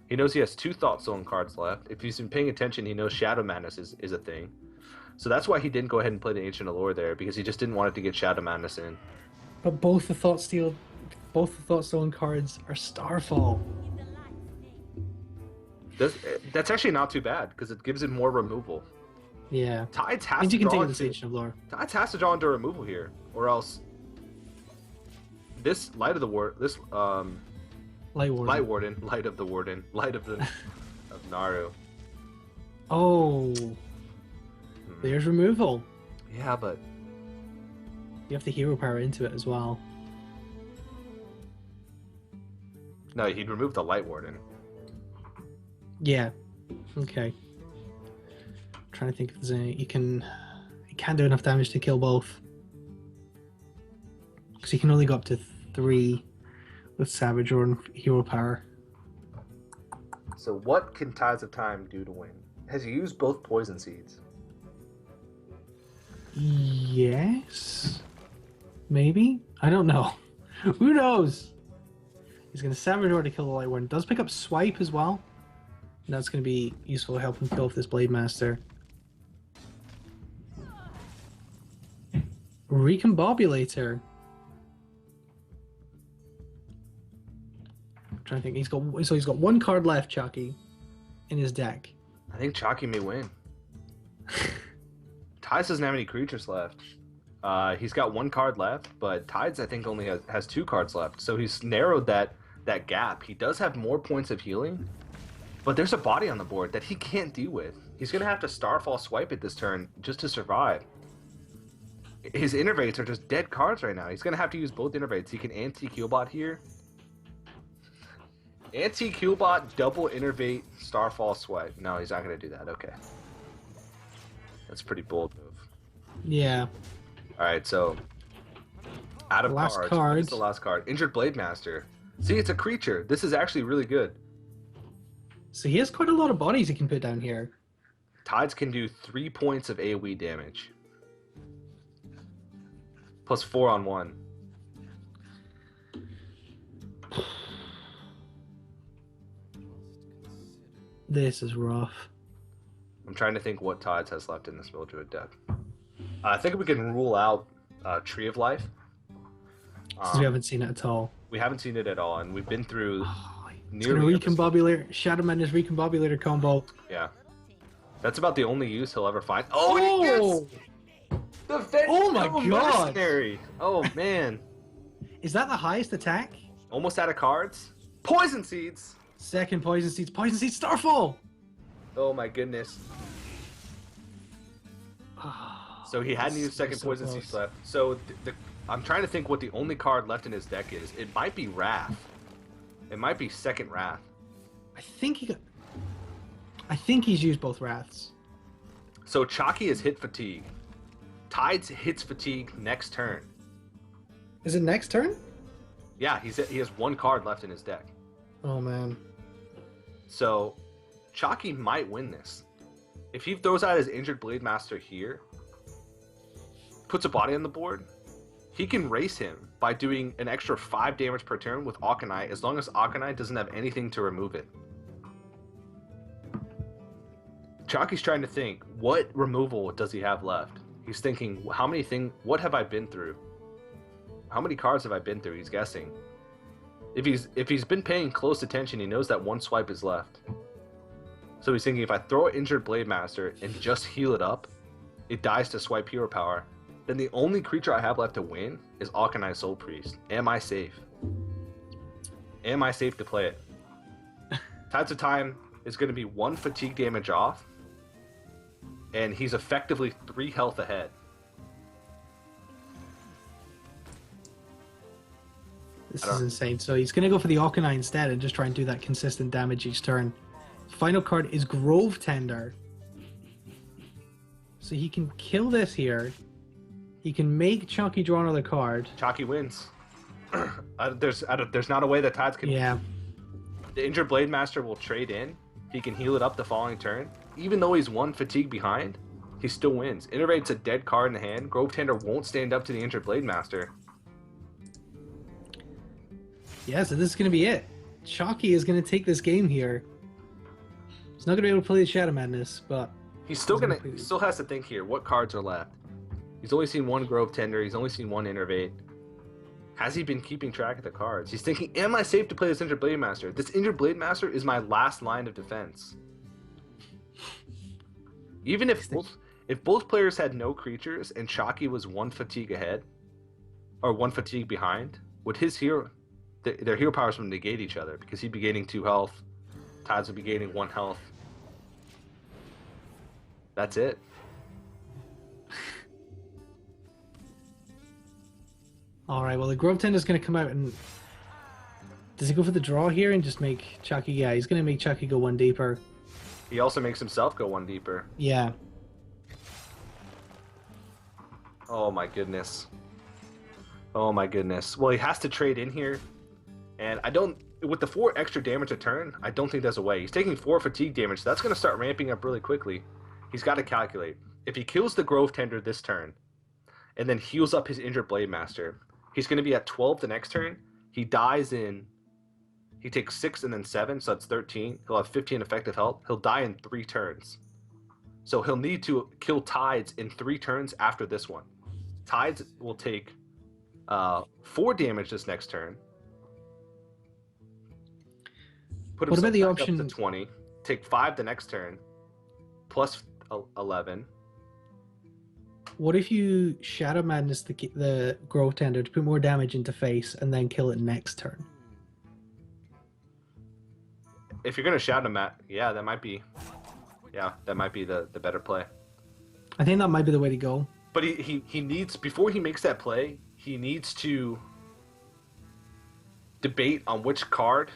He knows he has 2 Thought Zone cards left. If he's been paying attention, he knows Shadow Madness is a thing. So that's why he didn't go ahead and play the Ancient Allure there, because he just didn't want it to get Shadow Madness in. But both the Thought Zone cards are Starfall. That's actually not too bad, because it gives him more removal. Yeah. Tides has to draw into Ancient of Lore. Tides has to draw into removal here, or else this Light of the Light of Naru. Oh, there's removal. Yeah, but you have the hero power into it as well. No, he'd remove the Light Warden. Yeah. Okay. I'm trying to think if there's any. He can do enough damage to kill both. Because he can only go up to 3 with Savage or hero power. So what can Tides of Time do to win? Has he used both Poison Seeds? Yes. Maybe? I don't know. Who knows? He's going to Savage or to kill the Light Warden. Does pick up Swipe as well. And that's going to be useful to help him kill off this Blade Master. Recombobulator. I'm trying to think. He's got 1 card left, Chakki, in his deck. I think Chakki may win. Tides doesn't have any creatures left. He's got 1 card left, but Tides I think only has 2 cards left. So he's narrowed that gap. He does have more points of healing, but there's a body on the board that he can't deal with. He's gonna have to Starfall Swipe it this turn just to survive. His Innervates are just dead cards right now. He's gonna have to use both Innervates. He can anti-Keelbot here. Anti-Keelbot, double Innervate, Starfall Swipe. No, he's not gonna do that. Okay. That's a pretty bold move. Yeah. Alright, so out of last cards. card. What's the last card? Injured Blade Master. See, it's a creature. This is actually really good. So he has quite a lot of bodies he can put down here. Tides can do 3 points of AoE damage. Plus 4 on 1. This is rough. I'm trying to think what Tides has left in this Mildred deck. I think we can rule out Tree of Life. Since we haven't seen it at all. We haven't seen it at all, and we've been through It's gonna recombobulator, Shadow Madness recombobulator combo. Yeah. That's about the only use he'll ever find. Oh, Oh my god! Mercenary. Oh man. Is that the highest attack? Almost out of cards. Poison Seeds! Second Poison Seeds. Poison Seeds Starfall! Oh my goodness. So he hadn't used second Poison Seeds left. So I'm trying to think what the only card left in his deck is. It might be Wrath. It might be second Wrath. I think he's used both Wraths. So Chakki has hit Fatigue. Tides hits Fatigue next turn. Is it next turn? Yeah, he has 1 card left in his deck. Oh man. So Chakki might win this. If he throws out his Injured Blade Master here, puts a body on the board, he can race him by doing an extra 5 damage per turn with Akanai, as long as Akanai doesn't have anything to remove it. Chakki's trying to think, what removal does he have left? He's thinking, what have I been through? How many cards have I been through? He's guessing. If he's been paying close attention, he knows that 1 swipe is left. So he's thinking, if I throw an Injured Blade Master and just heal it up, it dies to swipe hero power. Then the only creature I have left to win is Akanai Soul Priest. Am I safe? Am I safe to play it? Tides of Time is going to be 1 fatigue damage off, and he's effectively 3 health ahead. This is insane. So he's going to go for the Akanai instead and just try and do that consistent damage each turn. Final card is Grove Tender. So he can kill this here. He can make Chakki draw another card. Chakki wins. There's not a way that Tides can. Yeah. The Injured Blade Master will trade in. He can heal it up the following turn. Even though he's 1 fatigue behind, he still wins. Innervate's a dead card in the hand. Grove Tender won't stand up to the Injured Blade Master. Yeah, so this is going to be it. Chakki is going to take this game here. He's not going to be able to play the Shadow Madness, but He still has to think here. What cards are left? He's only seen 1 Grove Tender. He's only seen 1 Innervate. Has he been keeping track of the cards? He's thinking, am I safe to play this Injured Blade Master? This Injured Blade Master is my last line of defense. Even if both players had no creatures and Chakki was 1 fatigue ahead, or 1 fatigue behind, would his hero... Their hero powers would negate each other, because he'd be gaining 2 health. Tides would be gaining 1 health. That's it. Alright, well the Grove Tender is going to come out and... Does he go for the draw here and just make Chakki... Yeah, he's going to make Chakki go 1 deeper. He also makes himself go 1 deeper. Yeah. Oh my goodness. Oh my goodness. Well, he has to trade in here. And I don't... With the 4 extra damage a turn, I don't think there's a way. He's taking 4 fatigue damage, so that's going to start ramping up really quickly. He's got to calculate. If he kills the Grove Tender this turn, and then heals up his Injured Blade Master, he's going to be at 12 the next turn. He dies in... He takes 6 and then 7, so that's 13. He'll have 15 effective health. He'll die in 3 turns. So he'll need to kill Tides in 3 turns after this one. Tides will take 4 damage this next turn. What about the option up to 20? Take 5 the next turn, plus 11. What if you Shadow Madness the Grove Tender to put more damage into face and then kill it next turn? If you're gonna Shadow Mat, yeah, that might be the better play. I think that might be the way to go. But he needs, before he makes that play, he needs to debate on which card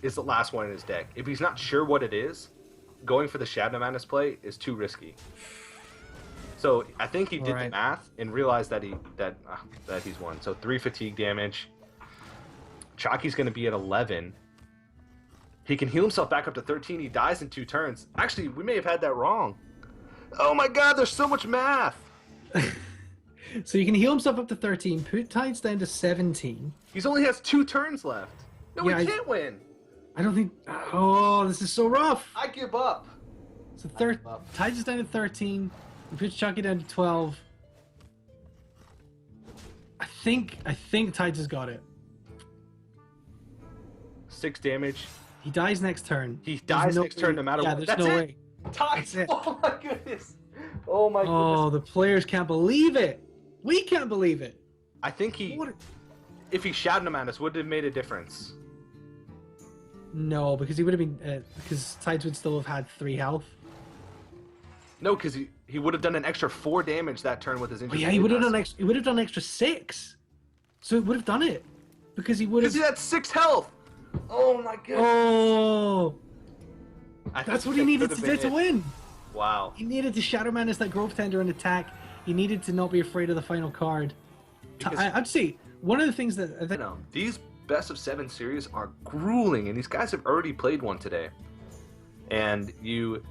is the last one in his deck. If he's not sure what it is, going for the Shadow Madness play is too risky. So I think he did the math and realized that he's won. So 3 fatigue damage. Chakki's going to be at 11. He can heal himself back up to 13. He dies in 2 turns. Actually, we may have had that wrong. Oh my god, there's so much math. So you can heal himself up to 13, put Tides down to 17. He only has 2 turns left. No, Yeah, we can't win. I don't think... Oh, this is so rough. I give up. So Tides is down to 13. We put Chakki down to 12. I think Tides has got it. 6 damage. He dies next turn. He dies next turn no matter what. There's That's no it. way. Tides. That's it. Oh my goodness. Oh my goodness. Oh, the players can't believe it. We can't believe it. I think if he shouted him at us, would have made a difference. No, because he would have been... because Tides would still have had 3 health. No, because he would have done an extra 4 damage that turn with his Oh injury. yeah, he would have done extra 6. So it would have done it. Because he would have... Because he had 6 health. Oh my goodness. Oh! That's what he needed to do to win. Wow. He needed to Shadow Menace that Grove Tender and attack. He needed to not be afraid of the final card. I'd say one of the things that I think... These best of 7 series are grueling, and these guys have already played one today. And you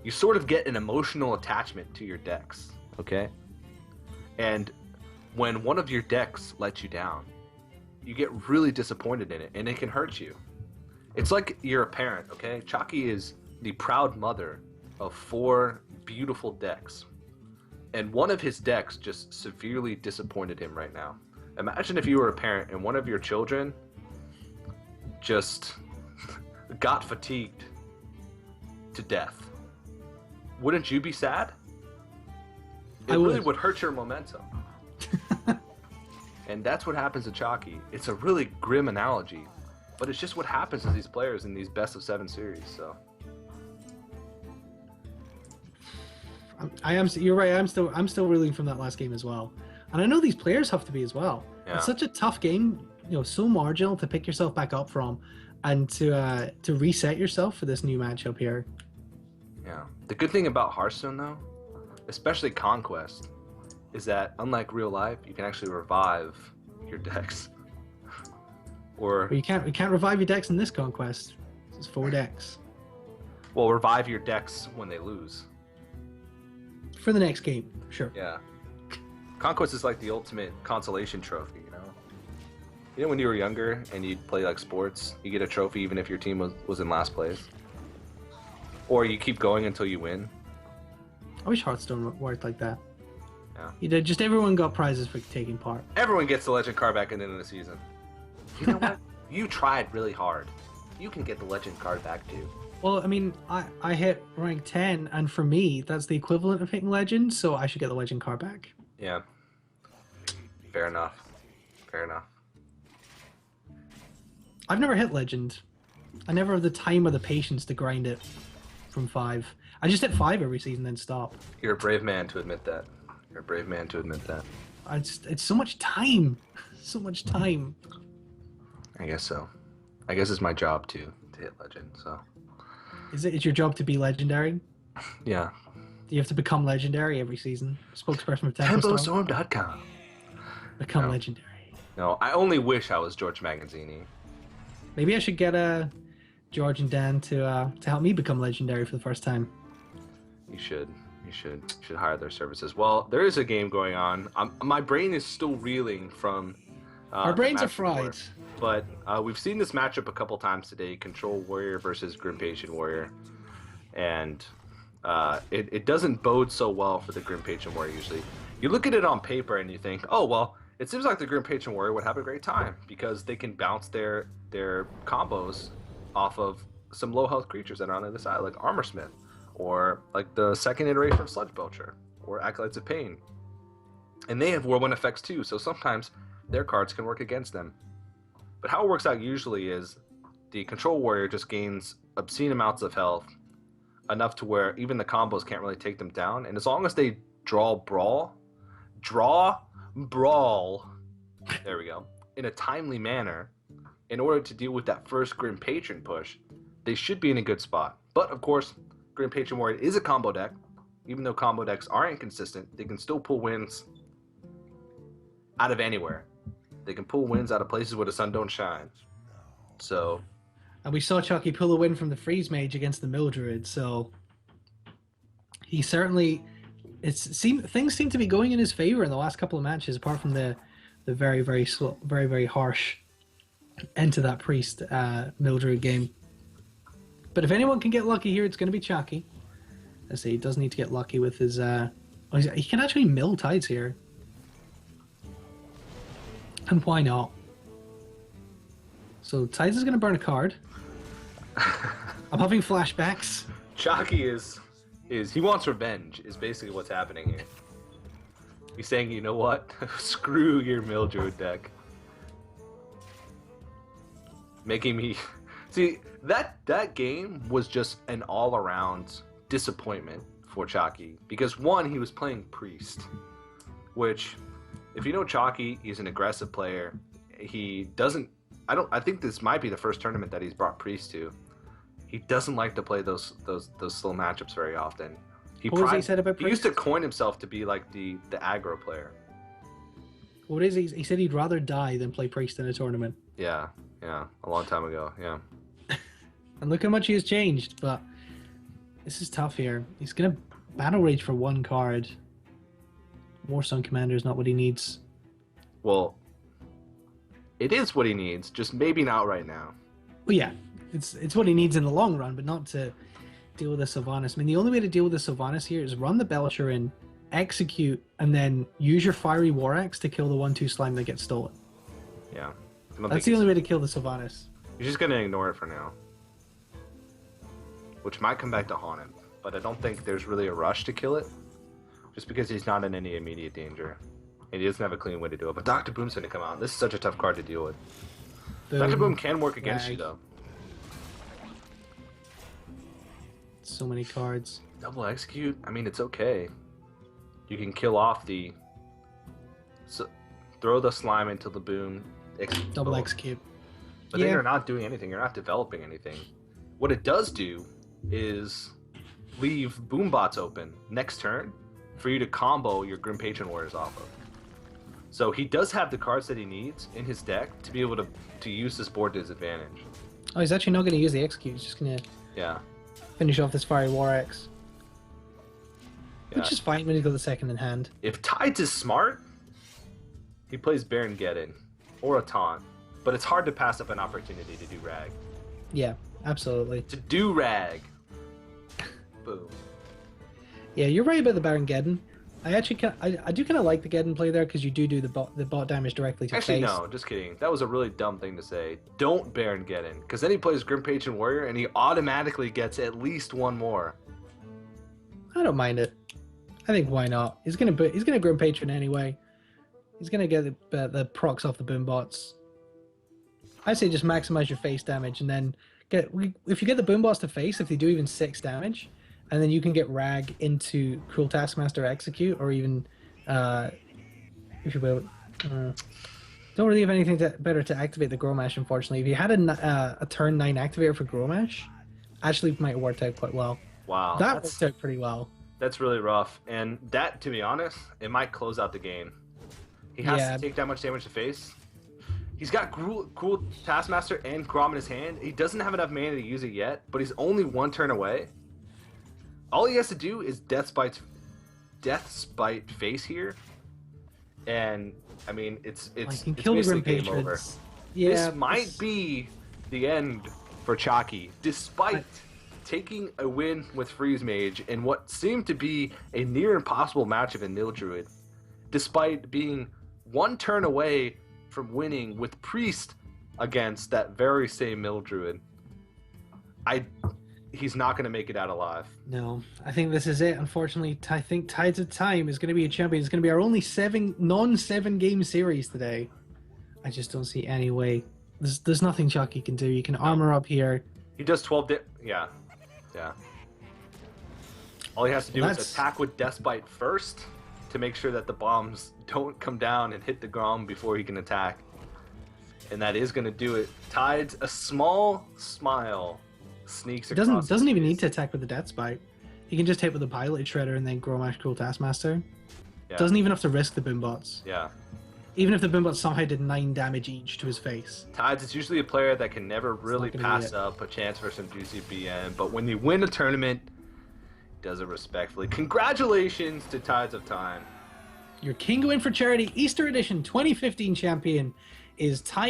sort of get an emotional attachment to your decks, okay? And when one of your decks lets you down, you get really disappointed in it, and it can hurt you. It's like you're a parent, okay? Chakki is the proud mother of 4 beautiful decks. And one of his decks just severely disappointed him right now. Imagine if you were a parent and one of your children just got fatigued to death. Wouldn't you be sad? It really would hurt your momentum. And that's what happens to Chakki. It's a really grim analogy, but it's just what happens to these players in these best of 7 series. So you're right. I'm still reeling from that last game as well, and I know these players have to be as well. Yeah. It's such a tough game, so marginal to pick yourself back up from, and to reset yourself for this new matchup here. Yeah. The good thing about Hearthstone, though, especially Conquest, is that unlike real life, you can actually revive your decks. Or you can't revive your decks in this Conquest. It's 4 decks. Well, revive your decks when they lose. For the next game, sure. Yeah. Conquest is like the ultimate consolation trophy, You know when you were younger and you'd play like sports, you get a trophy even if your team was in last place? Or you keep going until you win? I wish Hearthstone worked like that. Yeah. Just everyone got prizes for taking part. Everyone gets the legend card back at the end of the season. You know what? You tried really hard. You can get the legend card back too. Well, I mean, I hit rank 10, and for me, that's the equivalent of hitting legend, so I should get the legend card back. Yeah. Fair enough. Fair enough. I've never hit legend. I never have the time or the patience to grind it from 5. I just hit 5 every season, then stop. You're a brave man to admit that. You're a brave man to admit that. It's so much time. So much time. I guess so. I guess it's my job to hit legend, so. It's your job to be legendary? Yeah. Do you have to become legendary every season? Spokesperson for TempoStorm.com. Become legendary. No, I only wish I was George Magazzini. Maybe I should get George and Dan to help me become legendary for the first time. You should. You should hire their services. Well, there is a game going on. My brain is still reeling from. Our brains are fried. But we've seen this matchup a couple times today: Control Warrior versus Grim Patient Warrior, and it doesn't bode so well for the Grim Patient Warrior. Usually, you look at it on paper and you think, oh well, it seems like the Grim Patient Warrior would have a great time because they can bounce their combos off of some low health creatures that are on the other side, like Armorsmith, or like the second iteration of Sludge Belcher, or Acolytes of Pain. And they have Whirlwind effects too, so sometimes their cards can work against them. But how it works out usually is the Control Warrior just gains obscene amounts of health, enough to where even the combos can't really take them down. And as long as they draw Brawl, there we go, in a timely manner, in order to deal with that first Grim Patron push, they should be in a good spot. But of course, Grim Patron Warrior is a combo deck. Even though combo decks are inconsistent, they can still pull wins out of anywhere. They can pull wins out of places where the sun don't shine. So And we saw Chakki pull a win from the Freeze Mage against the Mildred, so he certainly things seem to be going in his favor in the last couple of matches, apart from the very very slow, very very harsh end to that Priest Mildred game. But if anyone can get lucky here, it's going to be Chakki. I say he does need to get lucky with his. He can actually mill Tides here, and why not? So Tides is going to burn a card. I'm having flashbacks. Chakki is he wants revenge is basically what's happening here. He's saying, you know what? Screw your Mildred deck. Making me see that game was just an all-around disappointment for Chakki because one, he was playing Priest, which if you know Chakki, he's an aggressive player. He doesn't I think this might be the first tournament that he's brought Priest to. He doesn't like to play those slow matchups very often. He said about Priest? He used to coin himself to be like the aggro player. What is he said he'd rather die than play Priest in a tournament. Yeah, a long time ago, yeah. And look how much he has changed, but this is tough here. He's gonna Battle Rage for one card. Warsun Commander is not what he needs. Well, it is what he needs, just maybe not right now. Well, yeah, it's what he needs in the long run, but not to deal with the Sylvanas. I mean, the only way to deal with the Sylvanas here is run the Belcher in, execute, and then use your Fiery War Axe to kill the 1/2 slime that gets stolen. Yeah. That's the only way to kill the Sylvanas. He's just going to ignore it for now. Which might come back to haunt him, but I don't think there's really a rush to kill it, just because he's not in any immediate danger. And he doesn't have a clean way to do it. But Dr. Boom's going to come out. This is such a tough card to deal with. Boom. Dr. Boom can work against you, though. So many cards. Double execute? I mean, it's okay. You can kill off the... So, throw the slime into the boom. Double execute. But then you're not doing anything. You're not developing anything. What it does do is leave boom bots open next turn for you to combo your Grim Patron Warriors off of. So he does have the cards that he needs in his deck to be able to use this board to his advantage. Oh, he's actually not going to use the execute. He's just going to finish off this Fiery War Axe. Yeah. Which is fine when he's got the second in hand. If Tides is smart, he plays Baron Geddon or a Taunt. But it's hard to pass up an opportunity to do Rag. Yeah, absolutely. To do Rag. Boom. Yeah, you're right about the Baron Geddon. I do kind of like the Geddon play there because you do the bot damage directly to Actually, face. no, just kidding. That was a really dumb thing to say. Don't Baron Geddon, because then he plays Grim Patron Warrior and he automatically gets at least one more. I don't mind it. I think why not? He's gonna Grim Patron anyway. He's gonna get the procs off the boom bots. I say just maximize your face damage and then if you get the boom bots to face, if they do even 6 damage. And then you can get Rag into Cruel Taskmaster Execute, or even, if you will, don't really have anything better to activate the Gromash, unfortunately. If you had a turn 9 activator for Gromash, actually might have worked out quite well. Wow. That worked out pretty well. That's really rough. And that, to be honest, it might close out the game. He has to take that much damage to face. He's got Cruel Taskmaster and Grom in his hand. He doesn't have enough mana to use it yet, but he's only 1 turn away. All he has to do is Death Spite face here, and I mean it's basically game over. Yeah, this might be the end for Chakki, despite taking a win with Freeze Mage in what seemed to be a near impossible matchup in Nil Druid, despite being 1 turn away from winning with Priest against that very same Nil Druid. He's not going to make it out alive. No, I think this is it. Unfortunately, I think Tides of Time is going to be a champion. It's going to be our only non-7 game series today. I just don't see any way. There's nothing Chakki can do. You can armor up here. He does 12 yeah. All he has to do is attack with Deathbite first to make sure that the bombs don't come down and hit the Grom before he can attack. And that is going to do it. Tides, a small smile sneaks across. Doesn't even need to attack with the Death Spite. He can just hit with the Pilot Shredder and then Gromash Cruel Taskmaster. Yeah. Doesn't even have to risk the boom bots. Yeah. Even if the Bimbot somehow did 9 damage each to his face. Tides is usually a player that can never really gonna be pass it. up a chance for some juicy BM, but when you win a tournament, does it respectfully. Congratulations to Tides of Time. Your Kinguin for Charity Easter Edition 2015 champion is Ty